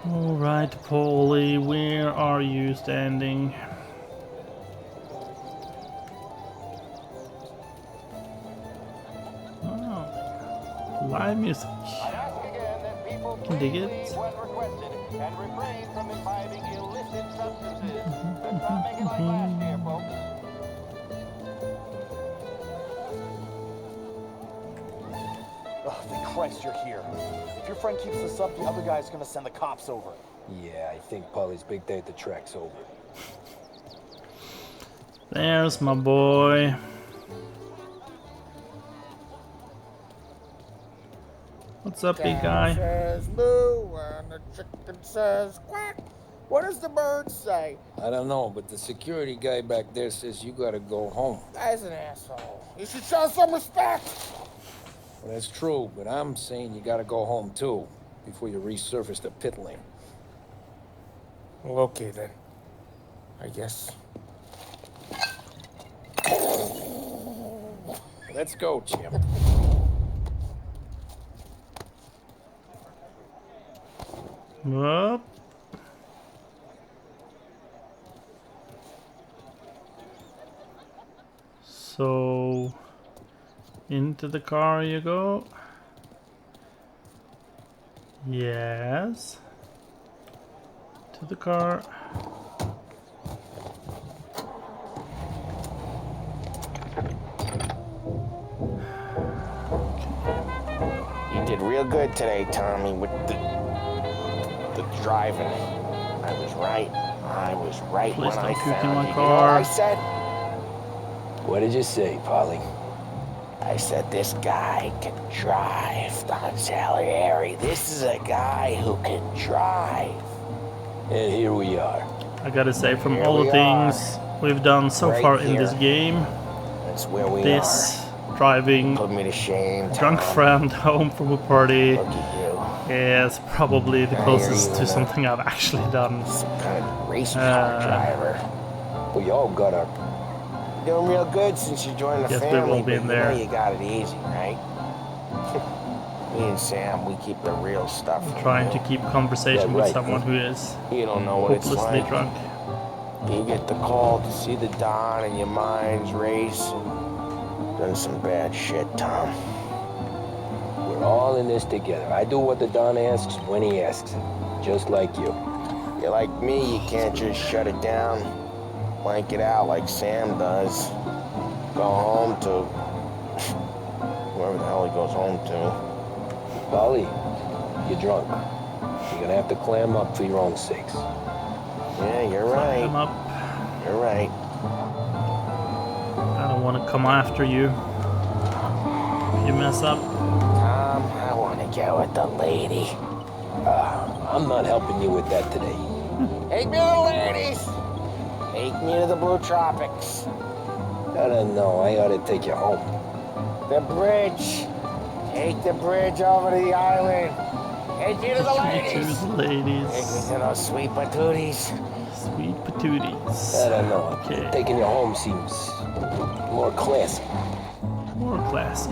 Alright, Paulie, where are you standing? Oh, live music. Can dig it. And refrain from imbibing illicit substances. Let's not make it like last year, folks. Oh, thank Christ you're here. If your friend keeps this up, the other guy's gonna send the cops over. Yeah, I think Polly's big day at the track's over. There's my boy. What's up, big guy? Says moo and the chicken says quack. What does the bird say? I don't know, but the security guy back there says you gotta go home. Guy's an asshole. You should show some respect. Well, that's true, but I'm saying you gotta go home too, before you resurface the pit lane. Well, okay then. I guess. Let's go, Jim. Up. So, into the car you go. Yes. To the car. You did real good today, Tommy, with the driving. I was right. I was right Please when I don't puke in found my you. You know what car. I said? What did you say, Polly? I said this guy can drive, Don Salieri. This is a guy who can drive. And here we are. I gotta say, from Here all the we things we've done so Right far in this here. game, That's where we this driving Put me to shame, drunk Tom. friend home from a party Look at you. is probably the Now closest you're to even something I've actually done. Some kind of race car driver. We all got our... Doing real good since you joined the Guess we've family, all been but there. you know you got it easy, right? Me and Sam, we keep the real stuff. from Trying you. to keep conversation Yeah, with right. someone who is You don't know what it's hopelessly like. drunk. You get the call to see the Don and your minds race. Done some bad shit, Tom. We're all in this together. I do what the Don asks when he asks it. Just like you. You're like me, you can't just shut it down, blank it out like Sam does. Go home to whoever the hell he goes home to. Polly, you're drunk. You're gonna have to clam up for your own sakes. Yeah, you're right. I'm up. You're right. I don't want to come after you. If you mess up. Tom, I want to get with the lady. I'm not helping you with that today. Take me to the ladies. Take me to the Blue Tropics. I don't know. I ought to take you home. The bridge. Take the bridge over to the island. Take me to the Take me ladies. to the ladies. Take me to those sweet patooties. Sweet patooties. I don't know. Okay. Taking you home seems more classy. More classy.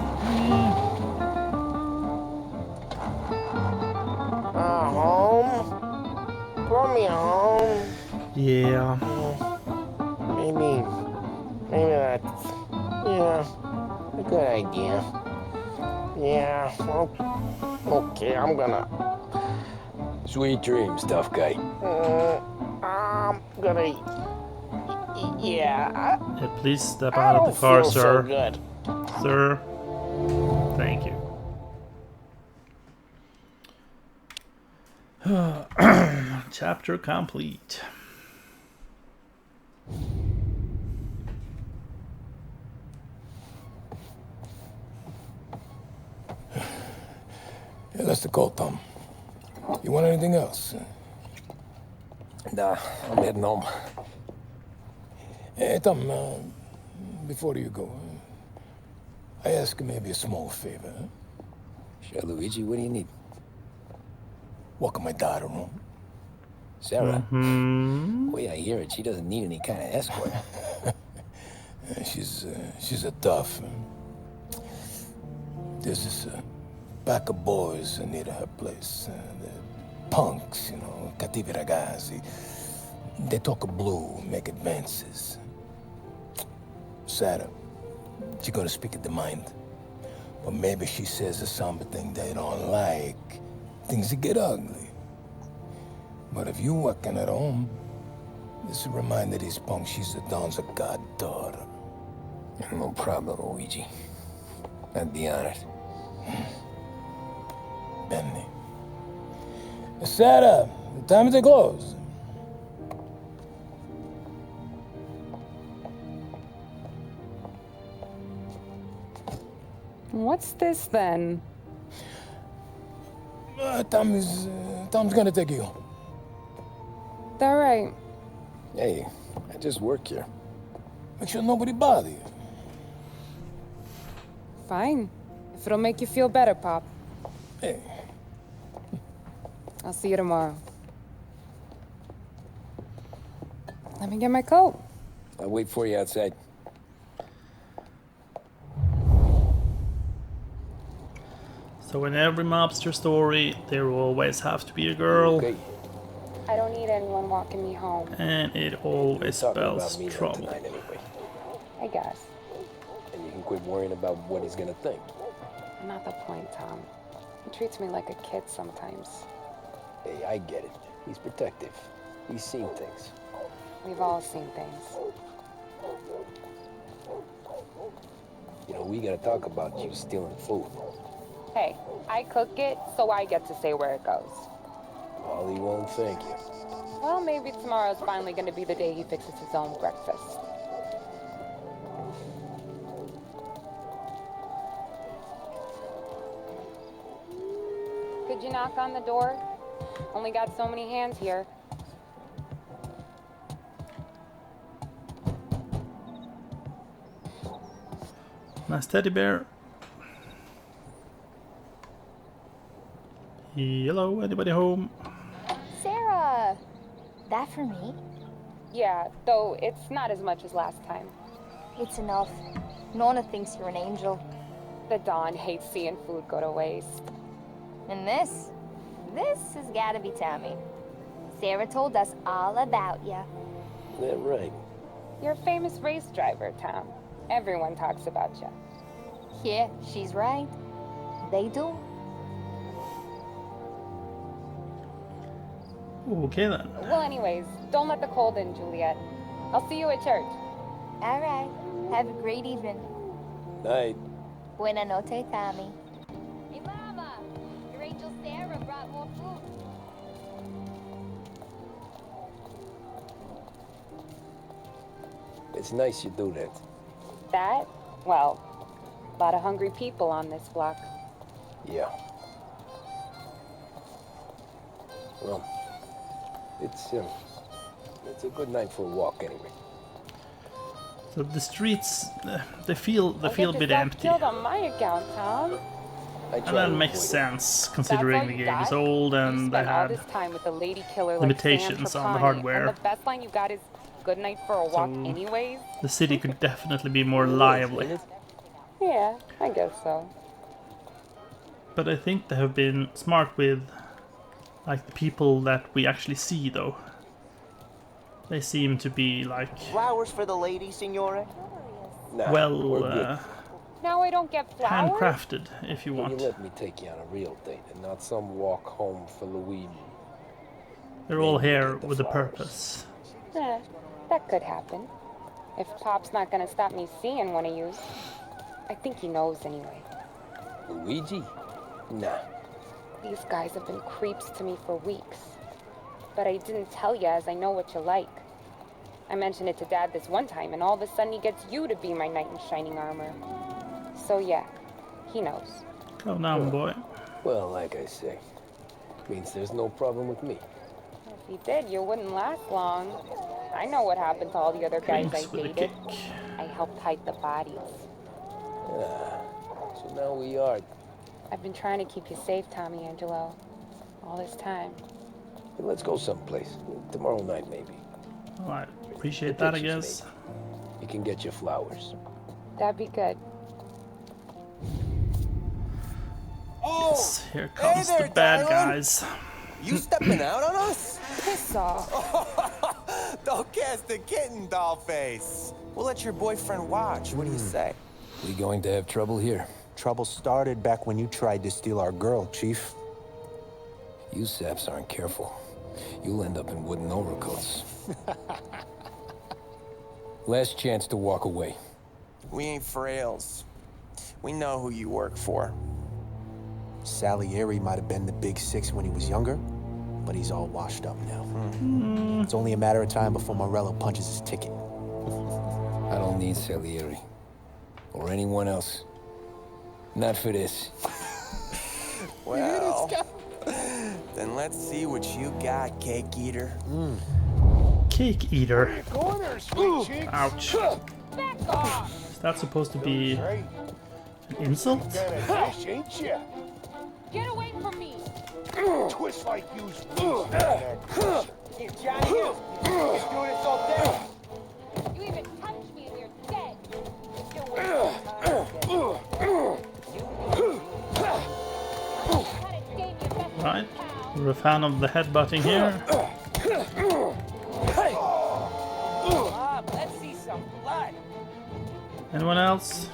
Home? Brought me home. Yeah. Maybe that's, a good idea. Yeah, well, okay, I'm gonna, Sweet dreams, tough guy. I'm gonna, yeah, Please step I out of don't the car, feel sir. so good. Sir. Thank you. Chapter complete. Yeah, that's the call, Tom. You want anything else? Nah, I'm heading home. Hey, Tom, before you go, I ask maybe a small favor. Huh? Sure, Luigi, what do you need? Welcome my daughter home. Sarah? Mm-hmm. Way I hear it, she doesn't need any kind of escort. She's a tough. There's this pack of boys near her place. The punks, you know, cattivi ragazzi. They talk blue, make advances. Sarah, she's gonna speak at the mind. But maybe she says something they don't like. Things get ugly. But if you working at home, this reminder these punks she's the Don's a goddaughter. No problem, Luigi. I'd be honored. Benny. Sarah, time to close. What's this then? Tom's gonna take you home. All right. Hey, I just work here. Make sure nobody bother you. Fine. If it'll make you feel better, Pop. Hey. I'll see you tomorrow. Let me get my coat. I'll wait for you outside. So in every mobster story, there will always have to be a girl. Okay. I don't need anyone walking me home. And it always spells trouble. Anyway. I guess. And you can quit worrying about what he's gonna think. Not the point, Tom. He treats me like a kid sometimes. Hey, I get it. He's protective. He's seen things. We've all seen things. You know, we gotta talk about you stealing food. Hey, I cook it, so I get to say where it goes. Ollie won't thank you. Well, maybe tomorrow's finally gonna be the day he fixes his own breakfast. Could you knock on the door? Only got so many hands here. Nice teddy bear. Hello, anybody home? Sarah! That for me? Yeah, though it's not as much as last time. It's enough. Nona thinks you're an angel. The Don hates seeing food go to waste. And this has gotta be Tommy. Sarah told us all about ya. That right. You're a famous race driver, Tom. Everyone talks about you. Yeah, she's right. They do. Okay then. Well, anyways, don't let the cold in, Juliet. I'll see you at church. All right. Have a great evening. Night. Buena noche, Tommy. Hey, Mama! Your angel Sarah brought more food. It's nice you do that. That? Well, a lot of hungry people on this block. Yeah. Well, it's a good night for a walk anyway. So the streets, they feel a bit empty. Killed on my account, Tom. And that makes sense, considering the game is old and they Spent all had this time with a lady killer limitations like on the Trapani, hardware. And the best line you got is "Good night for a walk." So, anyways. The city could definitely be more lively. Yeah, I guess so. But I think they have been smart with, like, the people that we actually see, though. They seem to be like, Flowers for the lady, Signore? Nah, well, Now I don't get flowers? handcrafted, if you Will want. you let me take you on a real date and not some walk home for Luigi? They're all here with a purpose. Yeah, that could happen. If Pop's not gonna stop me seeing one of yous. I think he knows anyway. Luigi? Nah. These guys have been creeps to me for weeks. But I didn't tell you as I know what you like. I mentioned it to Dad this one time and all of a sudden he gets you to be my knight in shining armor. So yeah, he knows. Calm down, boy. Well, like I say, means there's no problem with me. If you did, you wouldn't last long. I know what happened to all the other guys I dated. I helped hide the bodies. Yeah. So now we are. I've been trying to keep you safe, Tommy Angelo, all this time. Let's go someplace. Tomorrow night, maybe. Well, I appreciate that, I guess. Maybe. You can get your flowers. That'd be good. Oh, yes, here comes the bad guys. You stepping out on us? Piss off. Don't cast the kitten, dollface. We'll let your boyfriend watch. What do you say? We going to have trouble here. Trouble started back when you tried to steal our girl, Chief. You saps aren't careful. You'll end up in wooden overcoats. Last chance to walk away. We ain't frails. We know who you work for. Salieri might have been the big six when he was younger, but he's all washed up now. It's only a matter of time before Morello punches his ticket. I don't need Salieri. Or anyone else. Not for this. Well, then let's see what you got, Cake Eater. Cake Eater. Ouch. Back off! Is that supposed to be an insult? Get away from me! Twist like you's Here, Johnny, you can do this all day. You even touch me and you're dead. You're Right, we're a fan of the headbutting here. Let's see some blood. Anyone else?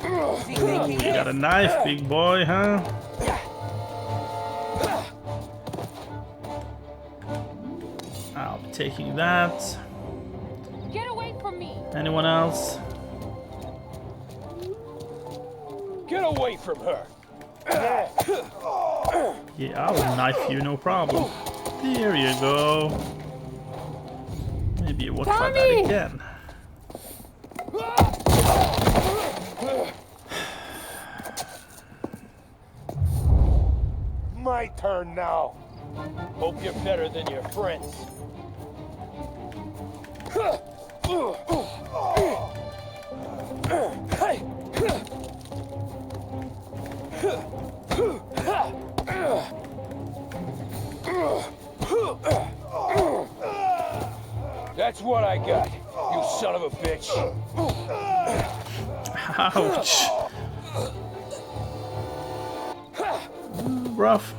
Ooh, you got a knife, big boy, huh? I'll be taking that. Get away from me. Anyone else? Get away from her! Yeah, I will knife you, no problem. There you go. Maybe you won't try that again. My turn now. Hope you're better than your friends. That's what I got, you son of a bitch. Ouch. Rough.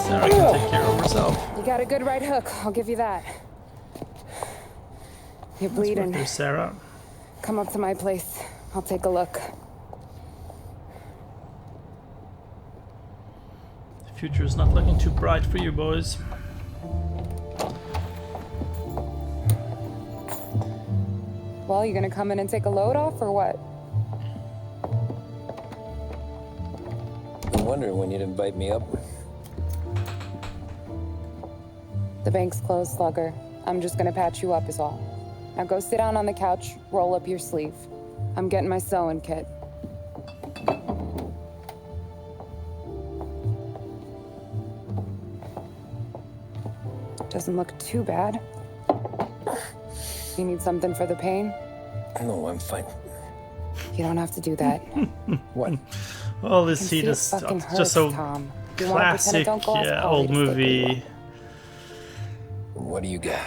Sarah can take care of herself. You got a good right hook, I'll give you that. You're bleeding. There, Sarah. Come up to my place. I'll take a look. The future is not looking too bright for you boys. Well, you gonna come in and take a load off, or what? I'm wondering when you'd invite me up. The bank's closed, Slugger. I'm just gonna patch you up is all. Now go sit down on the couch, roll up your sleeve. I'm getting my sewing kit. Doesn't look too bad. You need something for the pain? No, I'm fine. You don't have to do that. What? Well, this scene is just so classic old movie. What do you got?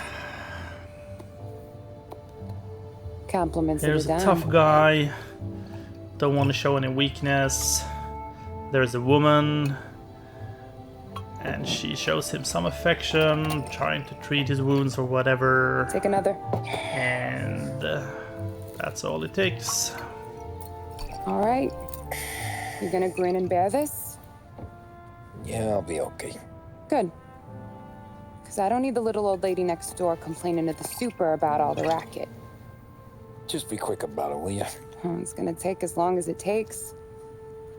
Compliments. There's a tough guy. Don't want to show any weakness. There's a woman. And she shows him some affection, trying to treat his wounds or whatever. Take another. And that's all it takes. All right. You gonna grin and bear this? Yeah, I'll be okay. Good. Because I don't need the little old lady next door complaining to the super about all the racket. Just be quick about it, will ya? It's gonna take as long as it takes.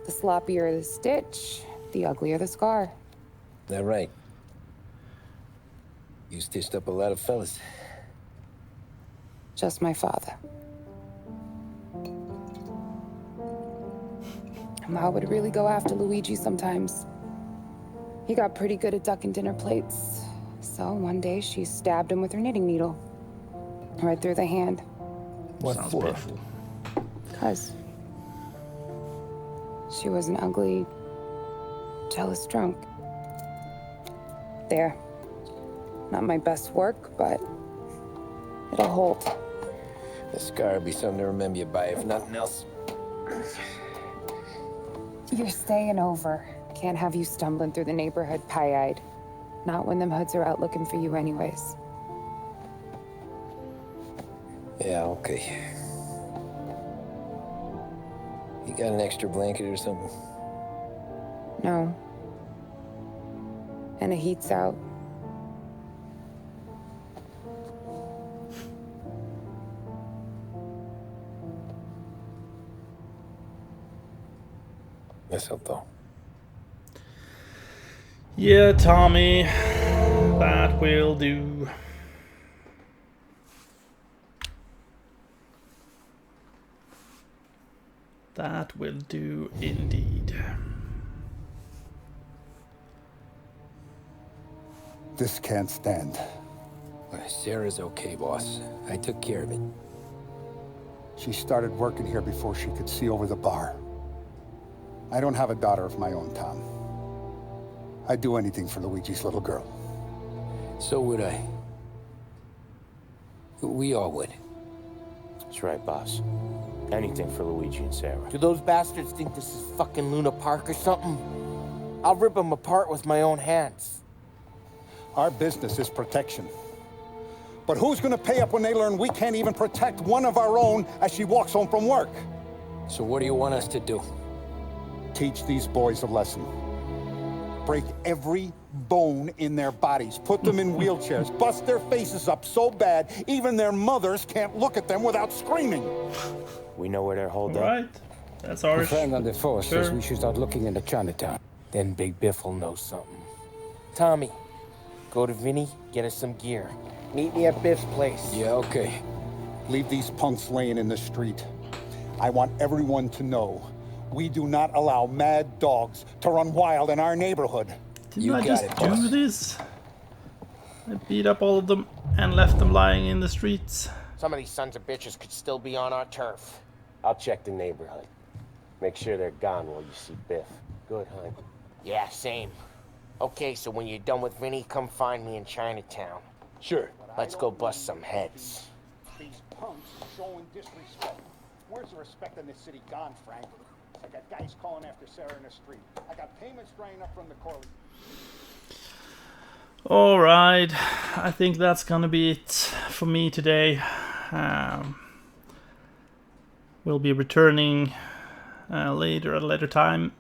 The sloppier the stitch, the uglier the scar. That right? You stitched up a lot of fellas. Just my father. Ma would really go after Luigi sometimes. He got pretty good at ducking dinner plates. So one day she stabbed him with her knitting needle. Right through the hand. What Sounds for? painful. 'Cause she was an ugly, jealous drunk. There. Not my best work, but it'll hold. The scar will be something to remember you by, if nothing else. You're staying over. Can't have you stumbling through the neighborhood pie-eyed. Not when them hoods are out looking for you anyways. Yeah, okay. You got an extra blanket or something? No. And the heat's out. Yes, I'll though. Yeah, Tommy, that will do. That will do indeed. This can't stand. Sarah's okay, boss. I took care of it. She started working here before she could see over the bar. I don't have a daughter of my own, Tom. I'd do anything for Luigi's little girl. So would I. We all would. That's right, boss. Anything for Luigi and Sarah. Do those bastards think this is fucking Luna Park or something? I'll rip them apart with my own hands. Our business is protection. But who's gonna pay up when they learn we can't even protect one of our own as she walks home from work? So what do you want us to do? Teach these boys a lesson. Break every bone in their bodies, put them in wheelchairs, bust their faces up so bad even their mothers can't look at them without screaming. We know where they're holed up. Right, that's My ours. friend on the force says Sure. we should start looking into Chinatown. Then Big Biff will know something. Tommy, go to Vinny, get us some gear. Meet me at Biff's place. Yeah, okay. Leave these punks laying in the street. I want everyone to know we do not allow mad dogs to run wild in our neighborhood. Didn't I just do this? I beat up all of them and left them lying in the streets. Some of these sons of bitches could still be on our turf. I'll check the neighborhood. Make sure they're gone while you see Biff. Good, hon. Yeah, same. Okay, so when you're done with Vinny, come find me in Chinatown. Sure. Let's go bust some heads. These punks showing disrespect. Where's the respect in this city gone, Frank? I got guys calling after Sarah in the street. I got payments drying up from the Corley. Alright, I think that's gonna be it for me today. We'll be returning at a later time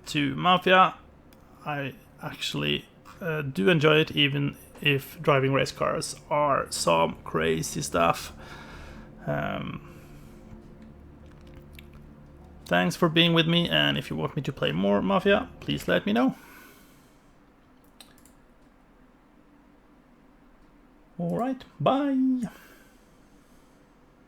to Mafia. I actually do enjoy it, even if driving race cars are some crazy stuff. Thanks for being with me, and if you want me to play more Mafia, please let me know. Alright, bye!